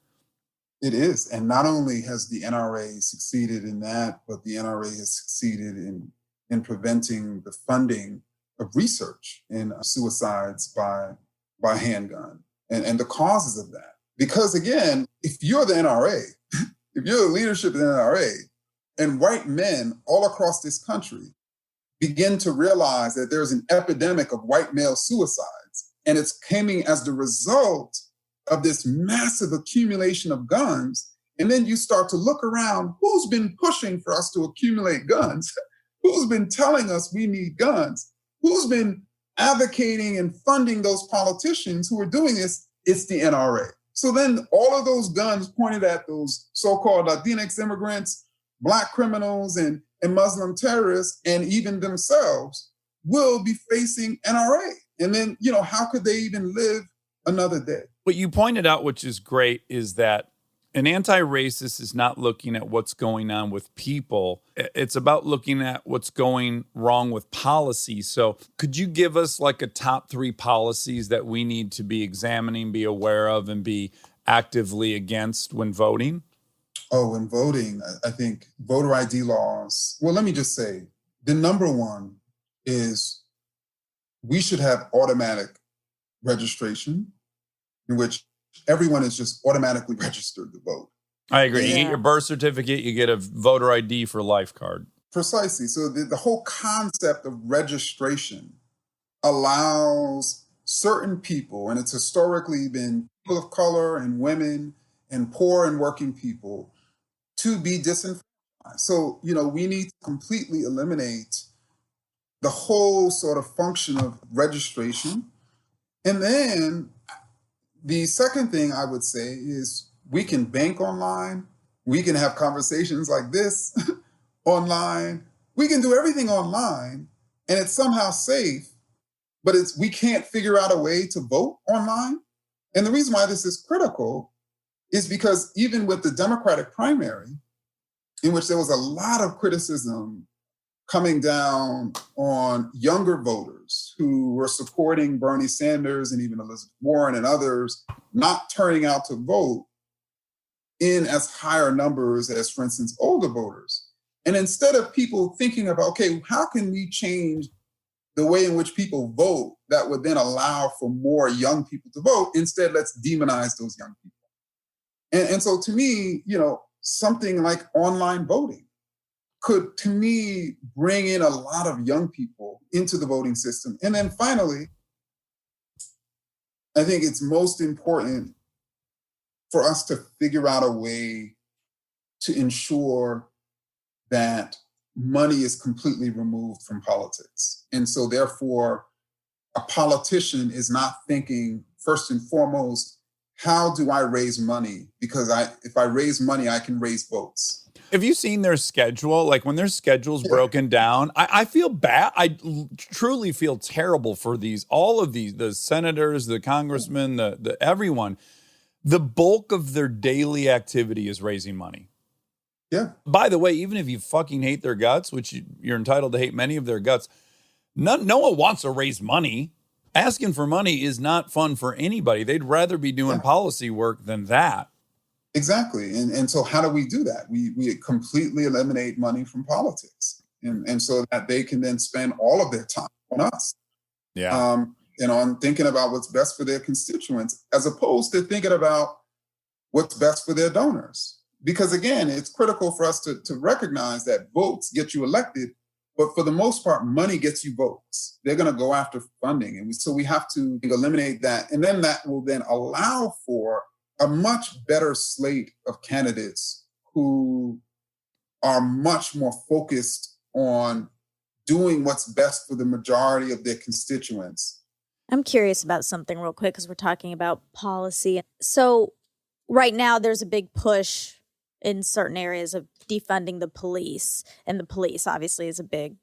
S4: It is. And not only has the NRA succeeded in that, but the NRA has succeeded in preventing the funding of research in suicides by handgun and the causes of that. Because again, if you're the NRA, if you're the leadership of the NRA, and white men all across this country begin to realize that there's an epidemic of white male suicides, and it's coming as the result of this massive accumulation of guns. And then you start to look around, who's been pushing for us to accumulate guns? Who's been telling us we need guns? Who's been advocating and funding those politicians who are doing this? It's the NRA. So then all of those guns pointed at those so-called Latinx immigrants, Black criminals, and Muslim terrorists, and even themselves will be facing NRA. And then, how could they even live another day?
S1: What you pointed out, which is great, is that an anti-racist is not looking at what's going on with people. It's about looking at what's going wrong with policy. So could you give us like a top 3 policies that we need to be examining, be aware of, and be actively against when voting?
S4: Oh, when voting, I think voter ID laws. Well, let me just say, the number one is we should have automatic registration in which everyone is just automatically registered to vote.
S1: I agree. You get your birth certificate, you get a voter ID for life card.
S4: Precisely. So the whole concept of registration allows certain people, and it's historically been people of color and women and poor and working people, to be disenfranchised. So, we need to completely eliminate the whole sort of function of registration. And then the second thing I would say is we can bank online. We can have conversations like this online. We can do everything online, and it's somehow safe. but we can't figure out a way to vote online. And the reason why this is critical is because even with the Democratic primary, in which there was a lot of criticism coming down on younger voters who were supporting Bernie Sanders and even Elizabeth Warren and others not turning out to vote in as higher numbers as, for instance, older voters. And instead of people thinking about, okay, how can we change the way in which people vote that would then allow for more young people to vote, instead, let's demonize those young people. And so to me, something like online voting could, to me, bring in a lot of young people into the voting system. And then finally, I think it's most important for us to figure out a way to ensure that money is completely removed from politics. And so therefore, a politician is not thinking, first and foremost, how do I raise money? Because if I raise money, I can raise votes.
S1: Have you seen their schedule? Like when their schedule's broken down, I feel bad. I truly feel terrible for all of these, the senators, the congressmen, the everyone. The bulk of their daily activity is raising money.
S4: Yeah.
S1: By the way, even if you fucking hate their guts, which you're entitled to hate many of their guts, no one wants to raise money. Asking for money is not fun for anybody. They'd rather be doing policy work than that.
S4: Exactly. And so how do we do that? We completely eliminate money from politics. And so that they can then spend all of their time on us.
S1: Yeah.
S4: And on thinking about what's best for their constituents, as opposed to thinking about what's best for their donors. Because again, it's critical for us to recognize that votes get you elected, but for the most part, money gets you votes. They're going to go after funding. And so we have to eliminate that. And then that will then allow for a much better slate of candidates who are much more focused on doing what's best for the majority of their constituents.
S2: I'm curious about something real quick because we're talking about policy. So right now there's a big push in certain areas of defunding the police. And the police obviously is a big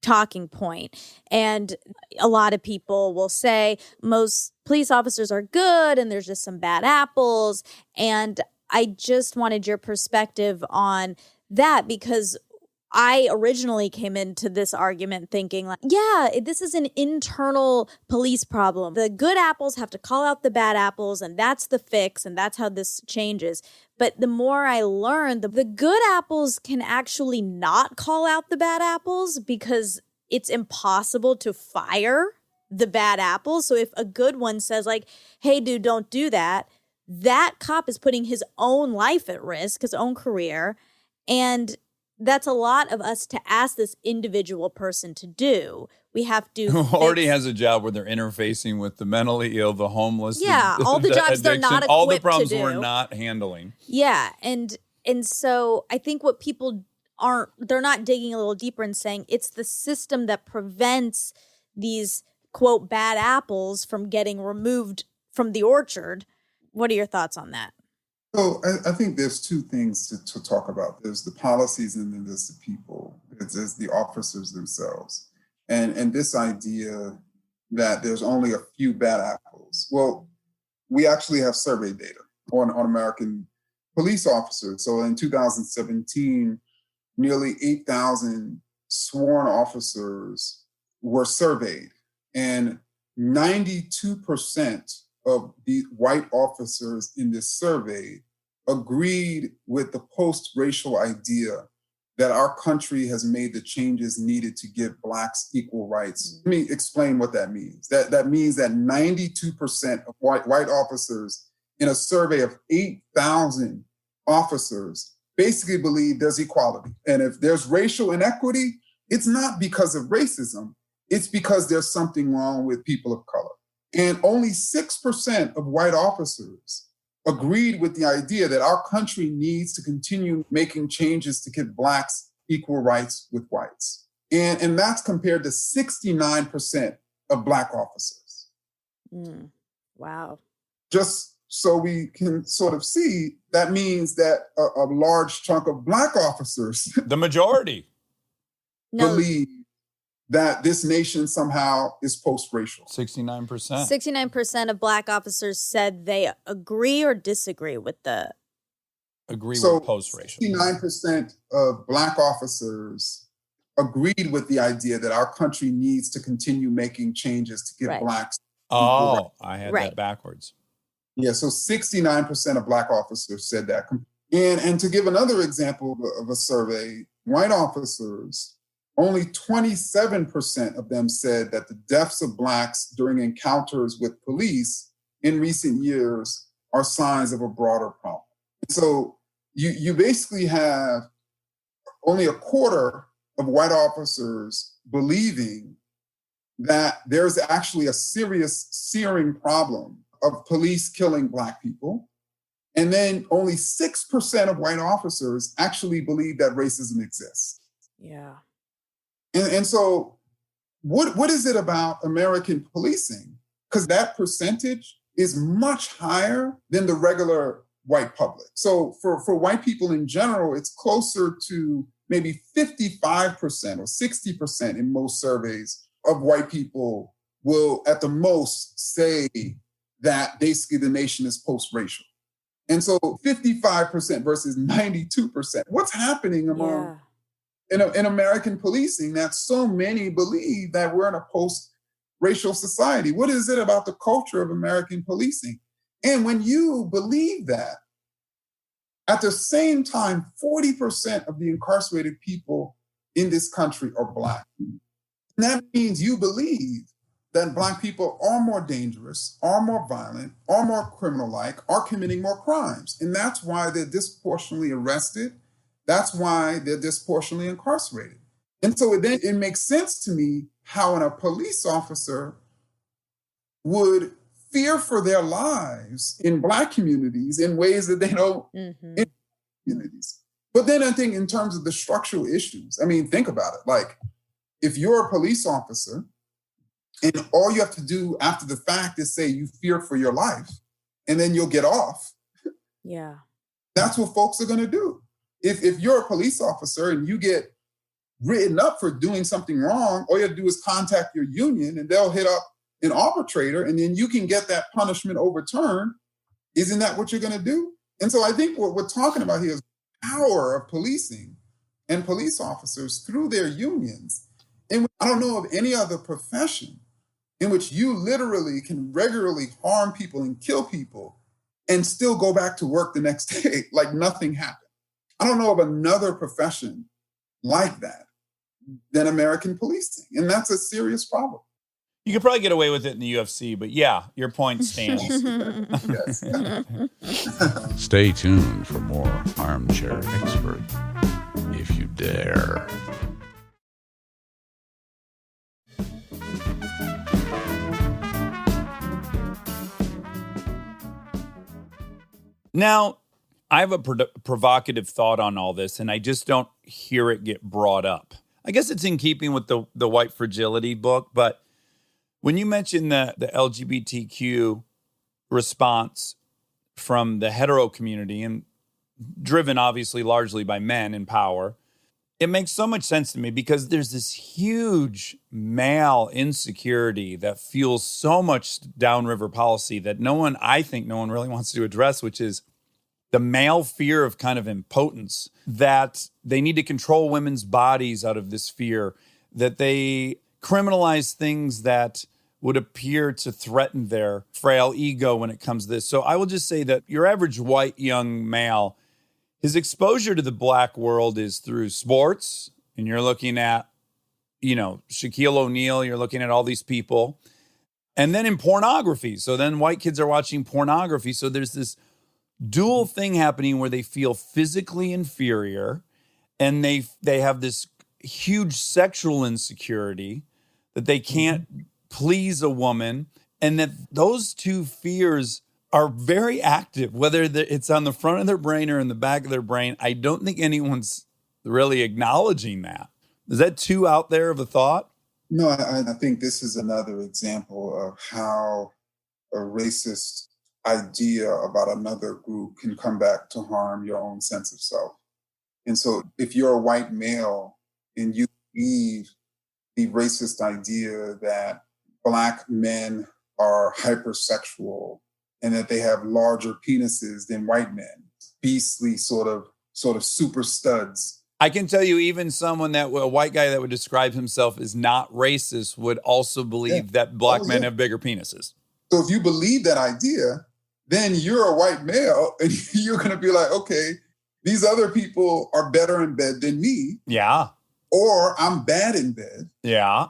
S2: talking point. And a lot of people will say most police officers are good and there's just some bad apples. And I just wanted your perspective on that because I originally came into this argument thinking like, yeah, this is an internal police problem. The good apples have to call out the bad apples and that's the fix and that's how this changes. But the more I learned, the good apples can actually not call out the bad apples because it's impossible to fire the bad apples. So if a good one says like, hey, dude, don't do that, that cop is putting his own life at risk, his own career. And that's a lot of us to ask this individual person to do. We have to
S1: who already has a job where they're interfacing with the mentally ill, the homeless.
S2: Yeah, all the jobs they're not equipped to do.
S1: All the problems we're not handling.
S2: Yeah, and so I think what people they're not digging a little deeper and saying it's the system that prevents these, quote, bad apples from getting removed from the orchard. What are your thoughts on that?
S4: So I think there's two things to talk about. There's the policies and then there's the people. There's the officers themselves. And this idea that there's only a few bad apples. Well, we actually have survey data on American police officers. So in 2017, nearly 8,000 sworn officers were surveyed. And 92% of the white officers in this survey agreed with the post-racial idea that our country has made the changes needed to give Blacks equal rights. Let me explain what that means. That means that 92% of white officers in a survey of 8,000 officers basically believe there's equality. And if there's racial inequity, it's not because of racism. It's because there's something wrong with people of color. And only 6% of white officers agreed with the idea that our country needs to continue making changes to give Blacks equal rights with whites. And that's compared to 69% of Black officers.
S2: Wow.
S4: Just so we can sort of see, that means that a large chunk of Black officers,
S1: the majority,
S4: believe that this nation somehow is post-racial.
S1: 69%.
S2: 69% of Black officers said they agree or disagree with the...
S1: Agree with post-racial.
S4: 69% of Black officers agreed with the idea that our country needs to continue making changes to give Blacks...
S1: Oh, I had that backwards.
S4: Yeah, so 69% of Black officers said that. And to give another example of a survey, white officers, only 27% of them said that the deaths of Blacks during encounters with police in recent years are signs of a broader problem. So you basically have only a quarter of white officers believing that there's actually a serious searing problem of police killing Black people. And then only 6% of white officers actually believe that racism exists.
S2: Yeah.
S4: And so what is it about American policing? Because that percentage is much higher than the regular white public. So for white people in general, it's closer to maybe 55% or 60% in most surveys of white people will at the most say that basically the nation is post-racial. And so 55% versus 92%. What's happening among in American policing that so many believe that we're in a post-racial society? What is it about the culture of American policing? And when you believe that, at the same time, 40% of the incarcerated people in this country are Black. And that means you believe that Black people are more dangerous, are more violent, are more criminal-like, are committing more crimes. And that's why they're disproportionately arrested. That's why they're disproportionately incarcerated. And so then it makes sense to me how a police officer would fear for their lives in Black communities in ways that they don't in communities. But then I think in terms of the structural issues, I mean, think about it. Like, if you're a police officer and all you have to do after the fact is say you fear for your life and then you'll get off.
S2: Yeah.
S4: That's what folks are going to do. If you're a police officer and you get written up for doing something wrong, all you have to do is contact your union and they'll hit up an arbitrator and then you can get that punishment overturned. Isn't that what you're going to do? And so I think what we're talking about here is the power of policing and police officers through their unions. And I don't know of any other profession in which you literally can regularly harm people and kill people and still go back to work the next day like nothing happened. I don't know of another profession like that than American policing. And that's a serious problem.
S1: You could probably get away with it in the UFC, but yeah, your point stands.
S4: Yes.
S5: Stay tuned for more Armchair Expert, if you dare.
S1: Now, I have a provocative thought on all this, and I just don't hear it get brought up. I guess it's in keeping with the White Fragility book, but when you mention the LGBTQ response from the hetero community, and driven obviously largely by men in power, it makes so much sense to me because there's this huge male insecurity that fuels so much downriver policy that I think no one really wants to address, which is the male fear of kind of impotence, that they need to control women's bodies out of this fear, that they criminalize things that would appear to threaten their frail ego when it comes to this. So I will just say that your average white young male, his exposure to the Black world is through sports, and you're looking at, Shaquille O'Neal, you're looking at all these people, and then in pornography. So then white kids are watching pornography. So there's this dual thing happening where they feel physically inferior, and they have this huge sexual insecurity that they can't please a woman, and that those two fears are very active, whether it's on the front of their brain or in the back of their brain. I don't think anyone's really acknowledging that. Is that too out there of a thought?
S4: No, I think this is another example of how a racist idea about another group can come back to harm your own sense of self. And so if you're a white male and you believe the racist idea that Black men are hypersexual and that they have larger penises than white men. Beastly sort of super studs.
S1: I can tell you, even someone a white guy that would describe himself as not racist would also believe that Black men have bigger penises.
S4: So if you believe that idea, then you're a white male and you're going to be like, okay, these other people are better in bed than me.
S1: Yeah.
S4: Or I'm bad in bed.
S1: Yeah.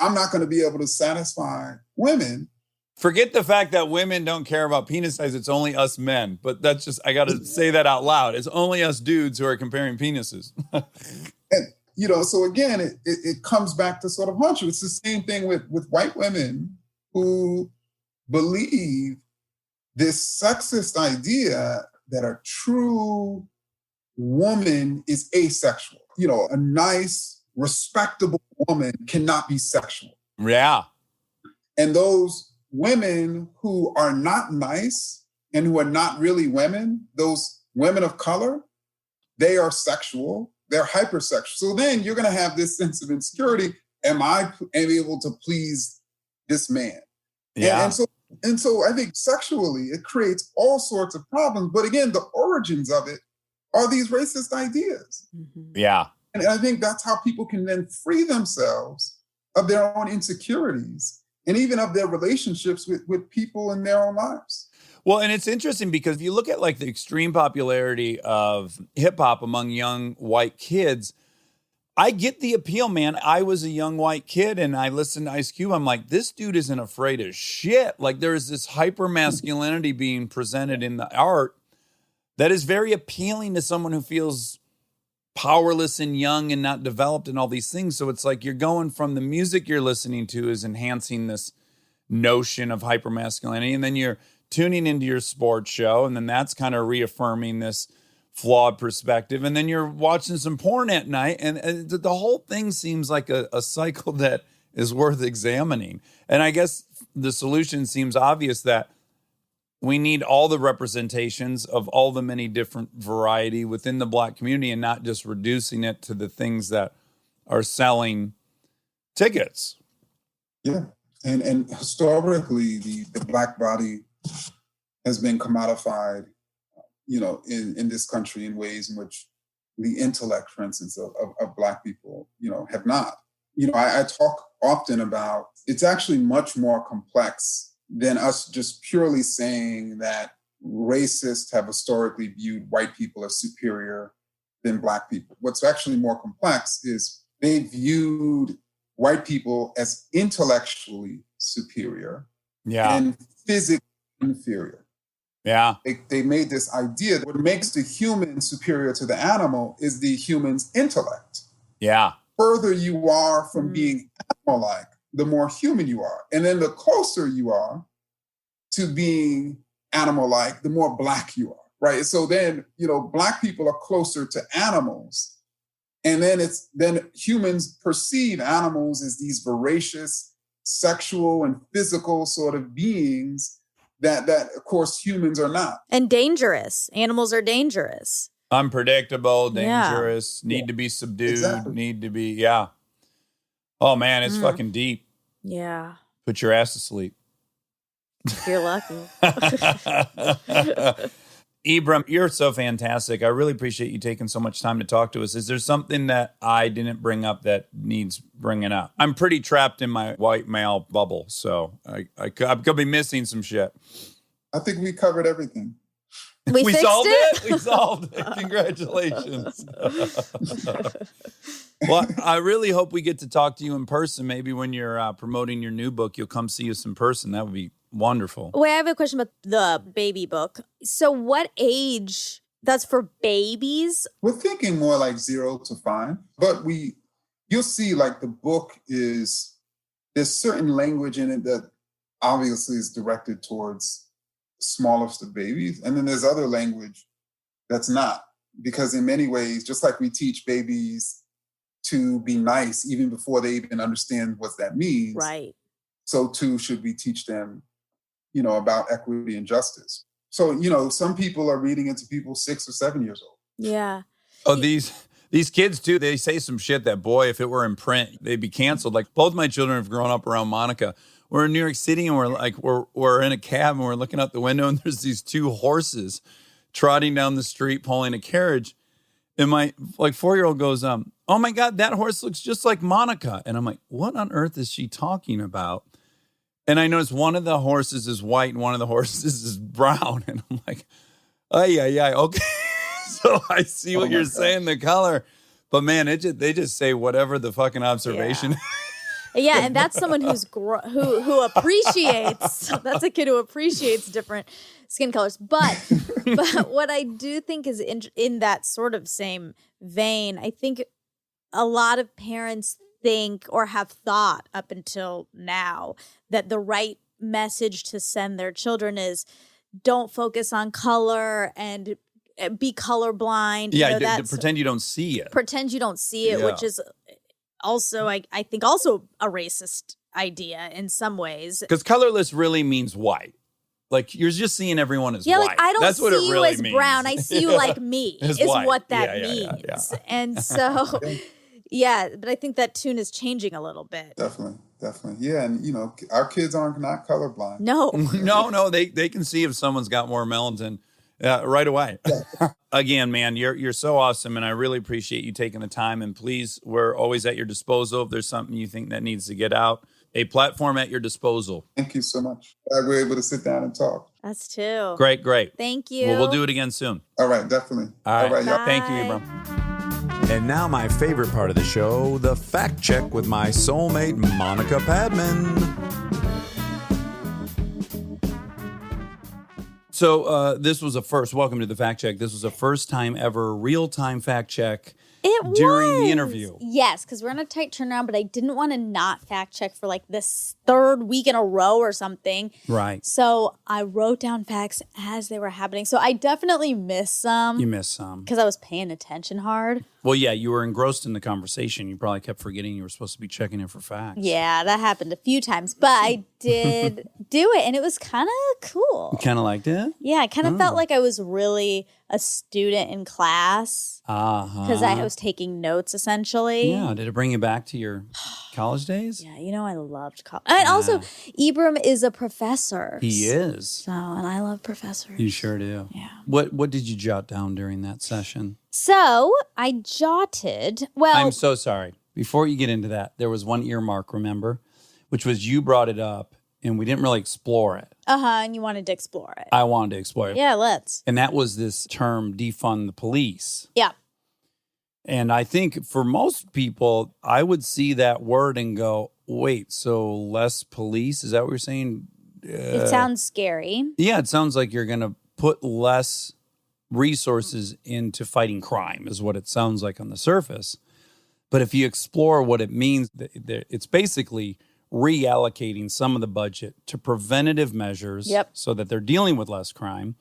S4: I'm not going to be able to satisfy women.
S1: Forget the fact that women don't care about penis size. It's only us men. But that's just, I got to say that out loud. It's only us dudes who are comparing penises.
S4: And, so again, it comes back to sort of haunt you. It's the same thing with white women who believe this sexist idea that a true woman is asexual. A nice, respectable woman cannot be sexual.
S1: Yeah.
S4: And those women who are not nice and who are not really women, those women of color, they are sexual, they're hypersexual. So then you're going to have this sense of insecurity. Am I able to please this man?
S1: Yeah.
S4: And so I think sexually it creates all sorts of problems. But again, the origins of it are these racist ideas.
S2: Mm-hmm.
S1: Yeah.
S4: And I think that's how people can then free themselves of their own insecurities and even of their relationships with people in their own lives.
S1: Well, and it's interesting because if you look at like the extreme popularity of hip hop among young white kids, I get the appeal, man. I was a young white kid and I listened to Ice Cube. I'm like, this dude isn't afraid of shit. Like there is this hyper masculinity being presented in the art that is very appealing to someone who feels powerless and young and not developed and all these things. So it's like you're going from the music you're listening to is enhancing this notion of hypermasculinity, and then you're tuning into your sports show, and then that's kind of reaffirming this flawed perspective, and then you're watching some porn at night, and the whole thing seems like a cycle that is worth examining. And I guess the solution seems obvious, that we need all the representations of all the many different variety within the Black community and not just reducing it to the things that are selling tickets.
S4: Yeah. And historically, the Black body has been commodified, in this country in ways in which the intellect, for instance, of Black people, have not. I talk often about it's actually much more complex than us just purely saying that racists have historically viewed white people as superior than Black people. What's actually more complex is they viewed white people as intellectually superior and physically inferior.
S1: Yeah.
S4: They made this idea that what makes the human superior to the animal is the human's intellect.
S1: Yeah.
S4: Further you are from being animal-like, the more human you are. And then the closer you are to being animal-like, the more Black you are, right? So then, Black people are closer to animals. And then humans perceive animals as these voracious, sexual and physical sort of beings that of course humans are not.
S2: And dangerous. Animals are dangerous.
S1: Unpredictable, dangerous, need to be subdued, need to be, Oh man, it's fucking deep.
S2: Yeah.
S1: Put your ass to sleep.
S2: You're lucky.
S1: Ibram, you're so fantastic. I really appreciate you taking so much time to talk to us. Is there something that I didn't bring up that needs bringing up? I'm pretty trapped in my white male bubble, so I could be missing some shit.
S4: I think we covered everything.
S2: We
S1: solved
S2: it?
S1: We solved it. Congratulations. Well, I really hope we get to talk to you in person. Maybe when you're promoting your new book, you'll come see us in person. That would be wonderful.
S2: Wait, I have a question about the baby book. So what age, that's for babies?
S4: We're thinking more like 0 to 5, but you'll see like the book there's certain language in it that obviously is directed towards the smallest of babies. And then there's other language that's not, because in many ways, just like we teach babies to be nice even before they even understand what that means.
S2: Right.
S4: So too should we teach them, about equity and justice. So, some people are reading it to people 6 or 7 years old.
S2: Yeah.
S1: Oh, these These kids, too, they say some shit that, boy, if it were in print, they'd be canceled. Like, both my children have grown up around Monica. We're in New York City, and we're in a cab, and we're looking out the window, and there's these two horses trotting down the street, pulling a carriage. And my 4-year-old goes, oh my God, that horse looks just like Monica. And I'm like, what on earth is she talking about? And I noticed one of the horses is white and one of the horses is brown. And I'm like, oh yeah, okay. So I see what you're saying, the color. But man, they just say whatever the fucking observation.
S2: Yeah, and that's someone who appreciates. That's a kid who appreciates different skin colors. But what I do think is in that sort of same vein, I think a lot of parents think or have thought up until now that the right message to send their children is don't focus on color and be colorblind.
S1: Yeah, pretend you don't see it.
S2: Pretend you don't see it, which is also, I think, also a racist idea in some ways.
S1: Because colorless really means white. Like, you're just seeing everyone as white.
S2: Yeah, like, I don't
S1: That's
S2: see
S1: what it
S2: you
S1: really
S2: as
S1: means.
S2: brown. I see you like me, is
S1: white.
S2: what that means.
S1: Yeah.
S2: And so, yeah, but I think that tune is changing a little bit.
S4: Definitely. Yeah, and, our kids are not colorblind.
S2: No.
S1: No, they can see if someone's got more melanin right away. Again, man, you're so awesome, and I really appreciate you taking the time. And please, we're always at your disposal if there's something you think that needs to get out. A platform at your disposal.
S4: Thank you so much. Glad we're able to sit down and talk.
S2: Us too.
S1: Great.
S2: Thank you.
S1: Well, we'll do it again soon.
S4: All right, definitely.
S1: All right,
S4: y'all.
S1: Thank you, Ibram.
S6: And now my favorite part of the show, the fact check with my soulmate, Monica Padman.
S1: So this was a first. Welcome to the fact check. This was a first time ever real-time fact check during the interview.
S2: Yes, because we're on a tight turnaround, but I didn't want to not fact check for like this third week in a row or something.
S1: Right.
S2: So I wrote down facts as they were happening. So I definitely missed some.
S1: You missed some.
S2: Because I was paying attention hard.
S1: Well, yeah, you were engrossed in the conversation. You probably kept forgetting you were supposed to be checking in for facts.
S2: Yeah, that happened a few times, but I did do it, and it was kind of cool.
S1: You kind of liked it?
S2: Yeah, I kind of felt like I was really a student in class because I was taking notes, essentially.
S1: Yeah, did it bring you back to your college days?
S2: Yeah, I loved college. And also, Ibram is a professor.
S1: He is.
S2: So, and I love professors.
S1: You sure do.
S2: Yeah.
S1: What did you jot down during that session?
S2: So, I jotted,
S1: I'm so sorry. Before you get into that, there was one earmark, remember? Which was you brought it up, and we didn't really explore it.
S2: and you wanted to explore it.
S1: I wanted to explore it.
S2: Yeah, let's.
S1: And that was this term, defund the police.
S2: Yeah.
S1: And I think for most people, I would see that word and go, wait, so less police? Is that what you're saying?
S2: It sounds scary.
S1: Yeah, it sounds like you're going to put less resources into fighting crime is what it sounds like on the surface. But if you explore what it means, it's basically reallocating some of the budget to preventative measures so that they're dealing with less crime.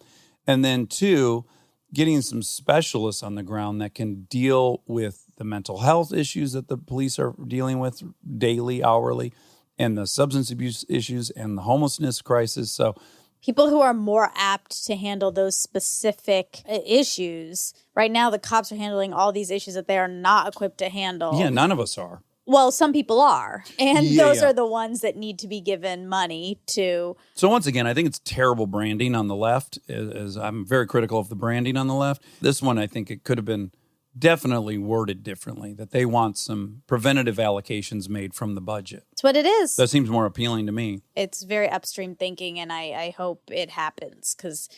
S1: And then 2, getting some specialists on the ground that can deal with the mental health issues that the police are dealing with daily, hourly, and the substance abuse issues and the homelessness crisis. So
S2: people who are more apt to handle those specific issues. Right now, the cops are handling all these issues that they are not equipped to handle.
S1: Yeah, none of us are.
S2: Well, some people are. And those are the ones that need to be given money to.
S1: So once again, I think it's terrible branding on the left. As I'm very critical of the branding on the left. This one, I think it could have been definitely worded differently, that they want some preventative allocations made from the budget.
S2: That's what it is.
S1: That seems more appealing to me.
S2: It's very upstream thinking, and I hope it happens because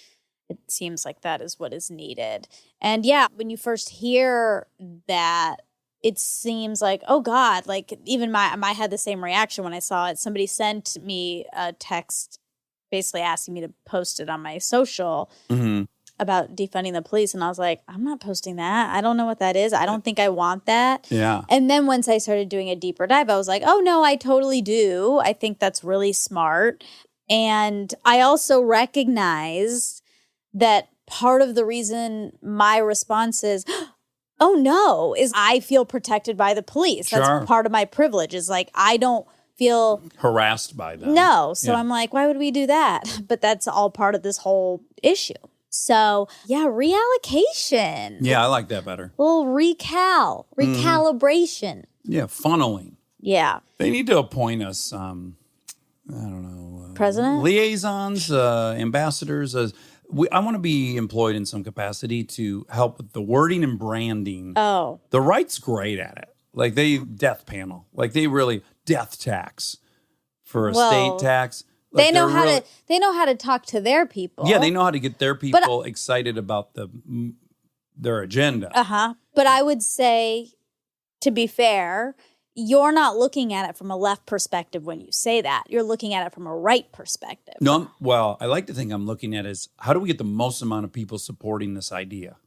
S2: it seems like that is what is needed. And yeah, when you first hear that, it seems like, oh God, like even I had the same reaction when I saw it. Somebody sent me a text basically asking me to post it on my social about defunding the police. And I was like, I'm not posting that. I don't know what that is. I don't think I want that.
S1: Yeah.
S2: And then once I started doing a deeper dive, I was like, oh no, I totally do. I think that's really smart. And I also recognized that part of the reason my response is, oh no, is I feel protected by the police.
S1: Sure.
S2: That's part of my privilege, is like I don't feel
S1: harassed by them.
S2: No. So I'm like, why would we do that? But that's all part of this whole issue. So, yeah, reallocation.
S1: Yeah, I like that better.
S2: A little recalibration.
S1: Yeah, funneling.
S2: Yeah.
S1: They need to appoint us, I don't know.
S2: President?
S1: Liaisons, ambassadors. I want to be employed in some capacity to help with the wording and branding.
S2: Oh.
S1: The right's great at it. Like death panel. Like they really, death tax for estate tax. Like
S2: they know how to talk to their people.
S1: Yeah, they know how to get their people excited about their agenda.
S2: But I would say, to be fair, you're not looking at it from a left perspective when you say that. You're looking at it from a right perspective.
S1: No, I like to think I'm looking at it as how do we get the most amount of people supporting this idea?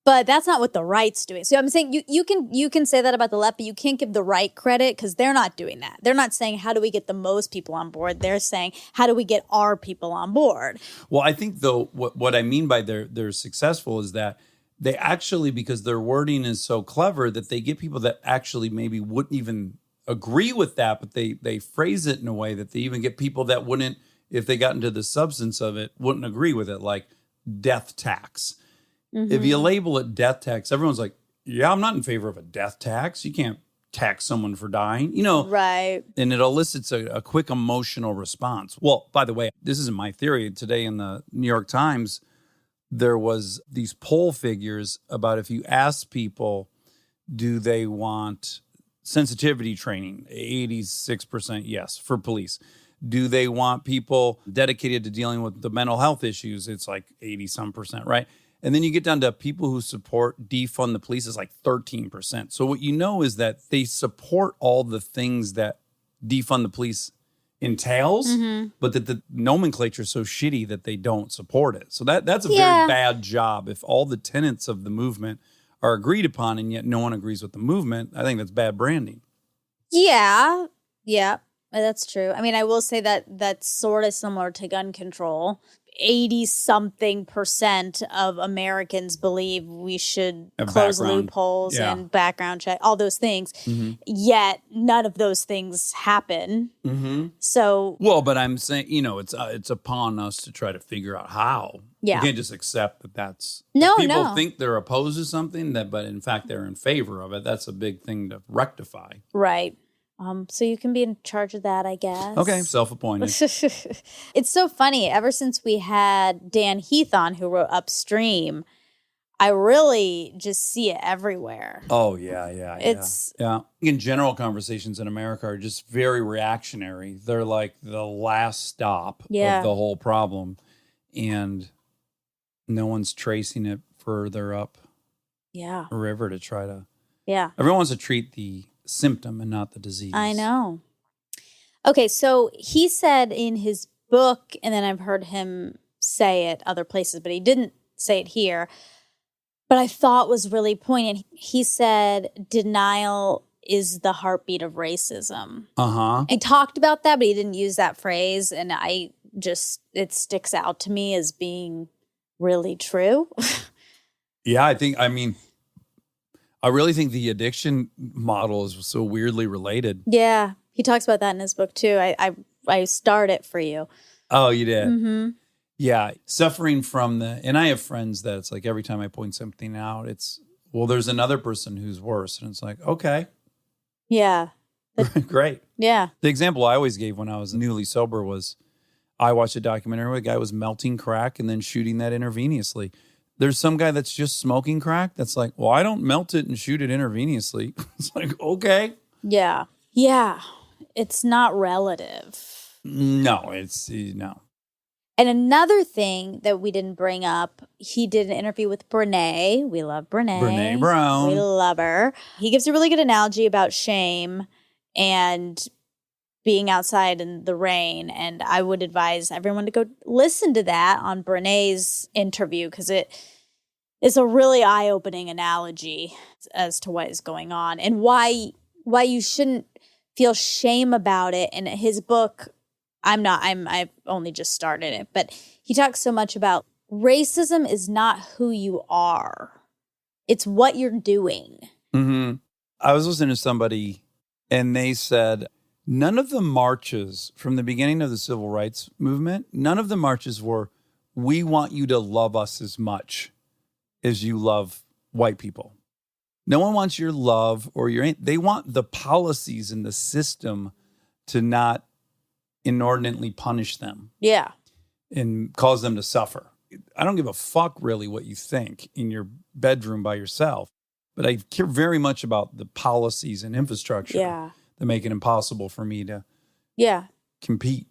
S2: But that's not what the right's doing. So I'm saying you can say that about the left, but you can't give the right credit because they're not doing that. They're not saying how do we get the most people on board. They're saying how do we get our people on board.
S1: Well, I think though what I mean by they're successful is that they actually, because their wording is so clever, that they get people that actually maybe wouldn't even agree with that, but they phrase it in a way that they even get people that wouldn't, if they got into the substance of it, wouldn't agree with it, like death tax. Mm-hmm. If you label it death tax, everyone's like, yeah, I'm not in favor of a death tax. You can't tax someone for dying,
S2: Right.
S1: And it elicits a quick emotional response. Well, by the way, this isn't my theory. Today in the New York Times, there was these poll figures about if you ask people, do they want sensitivity training? 86% yes for police. Do they want people dedicated to dealing with the mental health issues? It's like 80-some%, right? And then you get down to people who support defund the police is like 13%. So what you know is that they support all the things that defund the police entails, but that the nomenclature is so shitty that they don't support it. So that's a very bad job. If all the tenets of the movement are agreed upon and yet no one agrees with the movement, I think that's bad branding.
S2: Yeah, that's true. I mean, I will say that that's sort of similar to gun control. 80-something% of Americans believe we should close loopholes and background check, all those things. Yet none of those things happen. So,
S1: well, but I'm saying, it's upon us to try to figure out how.
S2: Yeah.
S1: You can't just accept that that's
S2: people
S1: think they're opposed to something but in fact they're in favor of it. That's a big thing to rectify.
S2: Right. So you can be in charge of that, I guess.
S1: Okay, self-appointed.
S2: It's so funny. Ever since we had Dan Heath on, who wrote Upstream, I really just see it everywhere.
S1: Oh, yeah. In general, conversations in America are just very reactionary. They're like the last stop of the whole problem. And no one's tracing it further up a river to try to...
S2: Yeah.
S1: Everyone wants to treat the symptom and not the disease.
S2: I know. Okay, so he said in his book, and then I've heard him say it other places, but he didn't say it here, but I thought was really poignant. He said denial is the heartbeat of racism. He talked about that, but he didn't use that phrase, and it sticks out to me as being really true.
S1: Yeah, I really think the addiction model is so weirdly related.
S2: Yeah, he talks about that in his book too. I start it for you.
S1: Oh, you did? Mm-hmm. Yeah, suffering from and I have friends that it's like every time I point something out, it's, well, there's another person who's worse. And it's like, okay.
S2: Yeah.
S1: Great.
S2: Yeah.
S1: The example I always gave when I was newly sober was I watched a documentary where a guy was melting crack and then shooting that intravenously. There's some guy that's just smoking crack that's like, well, I don't melt it and shoot it intravenously. It's like, okay.
S2: Yeah. Yeah. It's not relative.
S1: No, no.
S2: And another thing that we didn't bring up, he did an interview with Brene. We love Brene.
S1: Brene Brown.
S2: We love her. He gives a really good analogy about shame and being outside in the rain. And I would advise everyone to go listen to that on Brene's interview because it is a really eye-opening analogy as to what is going on and why you shouldn't feel shame about it. In his book, I've only just started it, but he talks so much about racism is not who you are. It's what you're doing.
S1: Mm-hmm. I was listening to somebody and they said, none of the marches from the beginning of the civil rights movement, none of the marches were we want you to love us as much as you love white people. No one wants your love or they want the policies and the system to not inordinately punish them.
S2: Yeah.
S1: And cause them to suffer. I don't give a fuck really what you think in your bedroom by yourself, but I care very much about the policies and infrastructure that make it impossible for me to compete.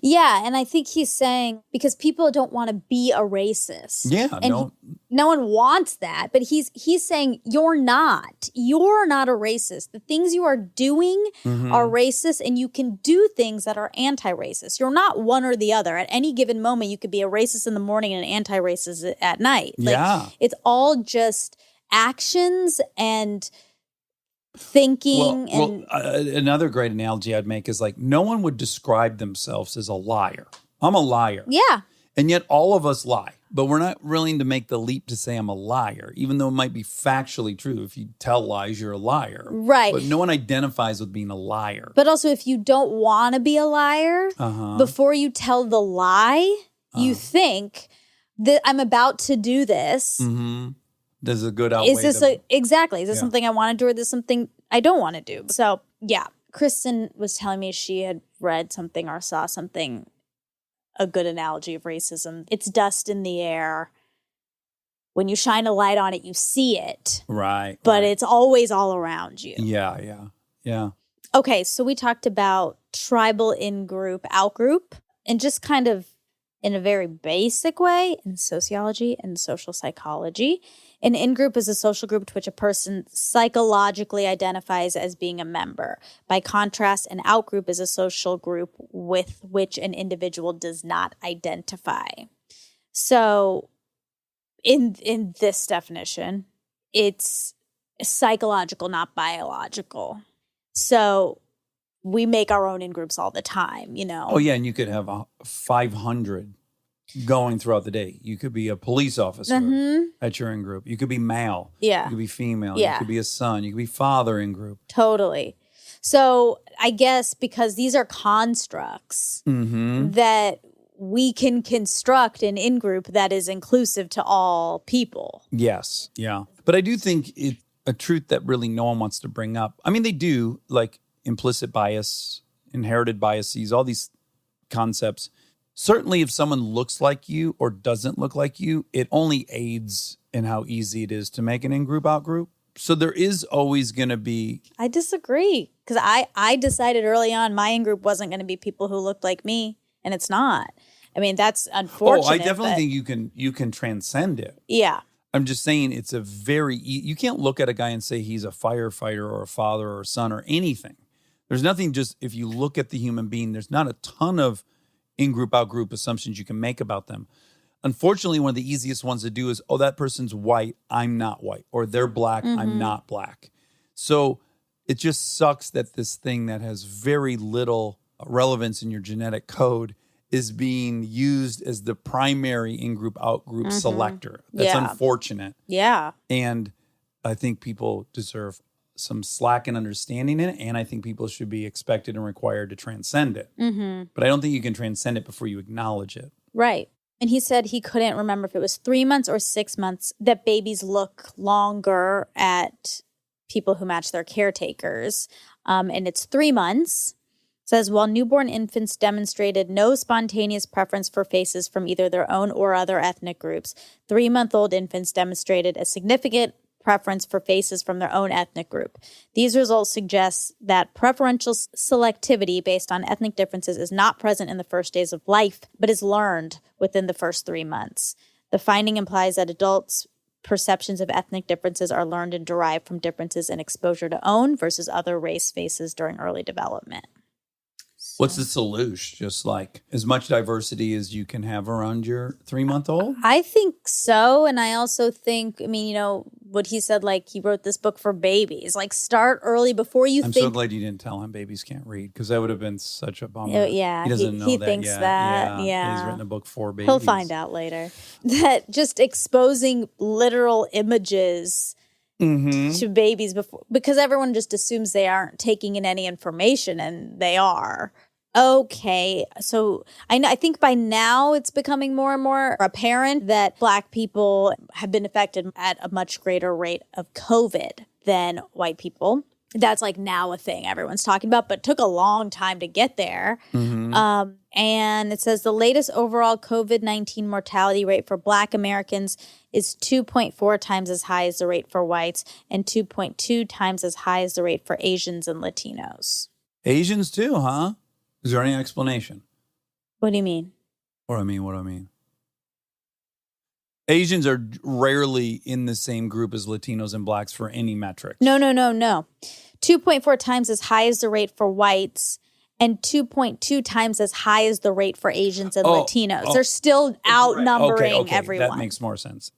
S2: Yeah, and I think he's saying because people don't want to be a racist.
S1: Yeah,
S2: and no one wants that. But he's saying you're not. You're not a racist. The things you are doing are racist, and you can do things that are anti-racist. You're not one or the other. At any given moment, you could be a racist in the morning and an anti-racist at night. It's all just actions and thinking.
S1: Another great analogy I'd make is like no one would describe themselves as a liar. I'm a liar.
S2: Yeah.
S1: And yet all of us lie, but we're not willing to make the leap to say I'm a liar, even though it might be factually true. If you tell lies, you're a liar.
S2: Right.
S1: But no one identifies with being a liar.
S2: But also if you don't want to be a liar, before you tell the lie, you think that I'm about to do this.
S1: There's a good outweigh.
S2: Is this exactly? Is this something I want to do, or is this something I don't want to do? So yeah, Kristen was telling me she had read something or saw something, a good analogy of racism. It's dust in the air. When you shine a light on it, you see it.
S1: Right.
S2: But it's always all around you.
S1: Yeah.
S2: Okay, so we talked about tribal in-group, out-group, and just kind of in a very basic way in sociology and social psychology. An in-group is a social group to which a person psychologically identifies as being a member. By contrast, an out-group is a social group with which an individual does not identify. So in this definition, it's psychological, not biological. So we make our own in-groups all the time, you know.
S1: Oh, yeah, and you could have 500 going throughout the day. You could be a police officer at your in-group. You could be male.
S2: Yeah.
S1: You could be female.
S2: Yeah.
S1: You could be a son. You could be father in-group.
S2: Totally. So I guess because these are constructs that we can construct an in-group that is inclusive to all people.
S1: Yes. Yeah. But I do think it's a truth that really no one wants to bring up. I mean, they do, like implicit bias, inherited biases, all these concepts. Certainly, if someone looks like you or doesn't look like you, it only aids in how easy it is to make an in-group, out-group. So there is always going to be...
S2: I disagree because I decided early on my in-group wasn't going to be people who looked like me, and it's not. I mean, that's unfortunate.
S1: Oh, I definitely think you can transcend it.
S2: Yeah.
S1: I'm just saying it's a very... You can't look at a guy and say he's a firefighter or a father or a son or anything. There's nothing just... If you look at the human being, there's not a ton of in-group, out-group assumptions you can make about them. Unfortunately, one of the easiest ones to do is, oh, that person's white, I'm not white. Or they're black, I'm not black. So it just sucks that this thing that has very little relevance in your genetic code is being used as the primary in-group, out-group selector. That's unfortunate.
S2: Yeah.
S1: And I think people deserve some slack in understanding it, and I think people should be expected and required to transcend it. But I don't think you can transcend it before you acknowledge it.
S2: Right. And he said he couldn't remember if it was 3 months or 6 months that babies look longer at people who match their caretakers. And it's 3 months. It says, while newborn infants demonstrated no spontaneous preference for faces from either their own or other ethnic groups, 3-month-old infants demonstrated a significant preference for faces from their own ethnic group. These results suggest that preferential selectivity based on ethnic differences is not present in the first days of life, but is learned within the first 3 months. The finding implies that adults' perceptions of ethnic differences are learned and derived from differences in exposure to own versus other race faces during early development.
S1: What's the solution? Just like as much diversity as you can have around your 3-month-old?
S2: I think so. And I also think, I mean, you know, what he said, like he wrote this book for babies. Like start early before you
S1: I'm
S2: think.
S1: so glad you didn't tell him babies can't read because that would have been such a bummer.
S2: Yeah,
S1: he doesn't know
S2: he
S1: that
S2: thinks
S1: yet.
S2: that. Yeah.
S1: He's written a book for babies.
S2: He'll find out later. That just exposing literal images to babies before, because everyone just assumes they aren't taking in any information, and they are. Okay, so I think by now it's becoming more and more apparent that Black people have been affected at a much greater rate of COVID than white people. That's like now a thing everyone's talking about, but took a long time to get there. And it says the latest overall COVID-19 mortality rate for Black Americans is 2.4 times as high as the rate for whites and 2.2 times as high as the rate for Asians and Latinos.
S1: Asians too, huh? Is there any explanation?
S2: What do you mean?
S1: What do I mean? Asians are rarely in the same group as Latinos and Blacks for any metric.
S2: No. 2.4 times as high as the rate for whites and 2.2 times as high as the rate for Asians and Latinos. They're still outnumbering
S1: okay,
S2: everyone.
S1: That makes more sense.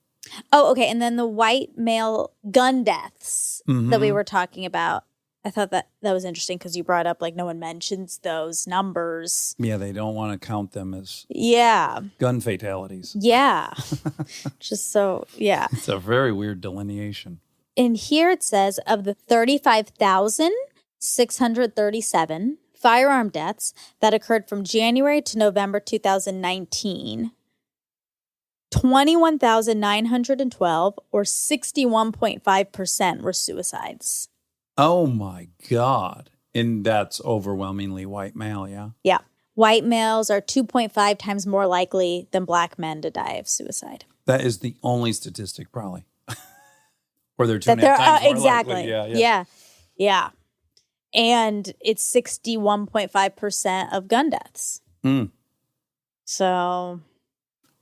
S2: Oh, okay. And then the white male gun deaths that we were talking about. I thought that was interesting because you brought up like no one mentions those numbers.
S1: Yeah, they don't want to count them as
S2: gun
S1: fatalities.
S2: Yeah. Just so, yeah.
S1: It's a very weird delineation.
S2: And here it says of the 35,637 firearm deaths that occurred from January to November 2019, 21,912 or 61.5% were suicides.
S1: Oh, my God. And that's overwhelmingly white male, yeah?
S2: Yeah. White males are 2.5 times more likely than Black men to die of suicide.
S1: That is the only statistic, probably. Or they're 2.5 times more
S2: exactly.
S1: likely.
S2: Yeah. And it's 61.5% of gun deaths. So.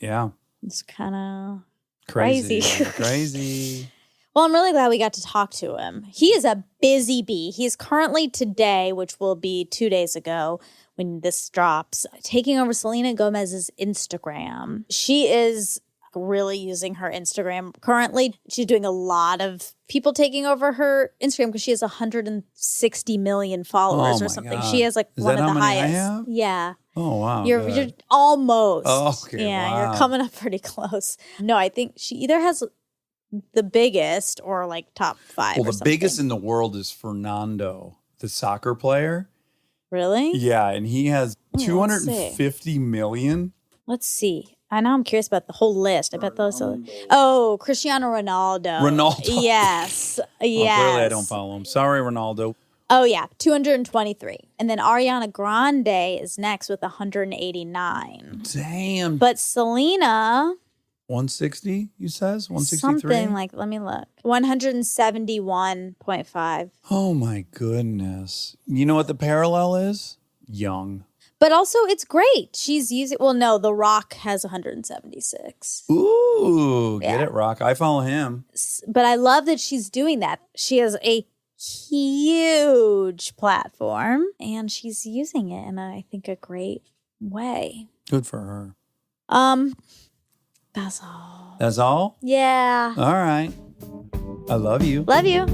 S1: Yeah.
S2: It's kind of
S1: crazy. Crazy.
S2: Well, I'm really glad we got to talk to him. He is a busy bee. He's currently today, which will be 2 days ago when this drops, taking over Selena Gomez's Instagram. She is really using her Instagram currently. She's doing a lot of people taking over her Instagram because she has 160 million followers or something.
S1: God.
S2: She has like
S1: Is
S2: one
S1: that
S2: of
S1: how
S2: the
S1: many I
S2: highest.
S1: have?
S2: Yeah.
S1: Oh, wow.
S2: You're almost.
S1: Oh, okay.
S2: Yeah,
S1: wow.
S2: You're coming up pretty close. No, I think she either has the biggest or like top 5.
S1: Well, the biggest in the world is Fernando, the soccer player.
S2: Really?
S1: Yeah, and he has 250 million.
S2: Let's see. I know I'm curious about the whole list. I bet those are. Oh, Cristiano Ronaldo. Yes. Yes.
S1: Well, clearly I don't follow him. Sorry, Ronaldo.
S2: Oh, yeah. 223. And then Ariana Grande is next with 189.
S1: Damn.
S2: But Selena.
S1: 160, you says? 163?
S2: Something like, let me look. 171.5.
S1: Oh, my goodness. You know what the parallel is? Young.
S2: But also, it's great. She's using, well, no, The Rock has 176.
S1: Ooh, get it, Rock. I follow him.
S2: But I love that she's doing that. She has a huge platform, and she's using it in, I think, a great way.
S1: Good for her.
S2: That's all.
S1: That's all?
S2: Yeah.
S1: All right. I love you.
S2: Love you.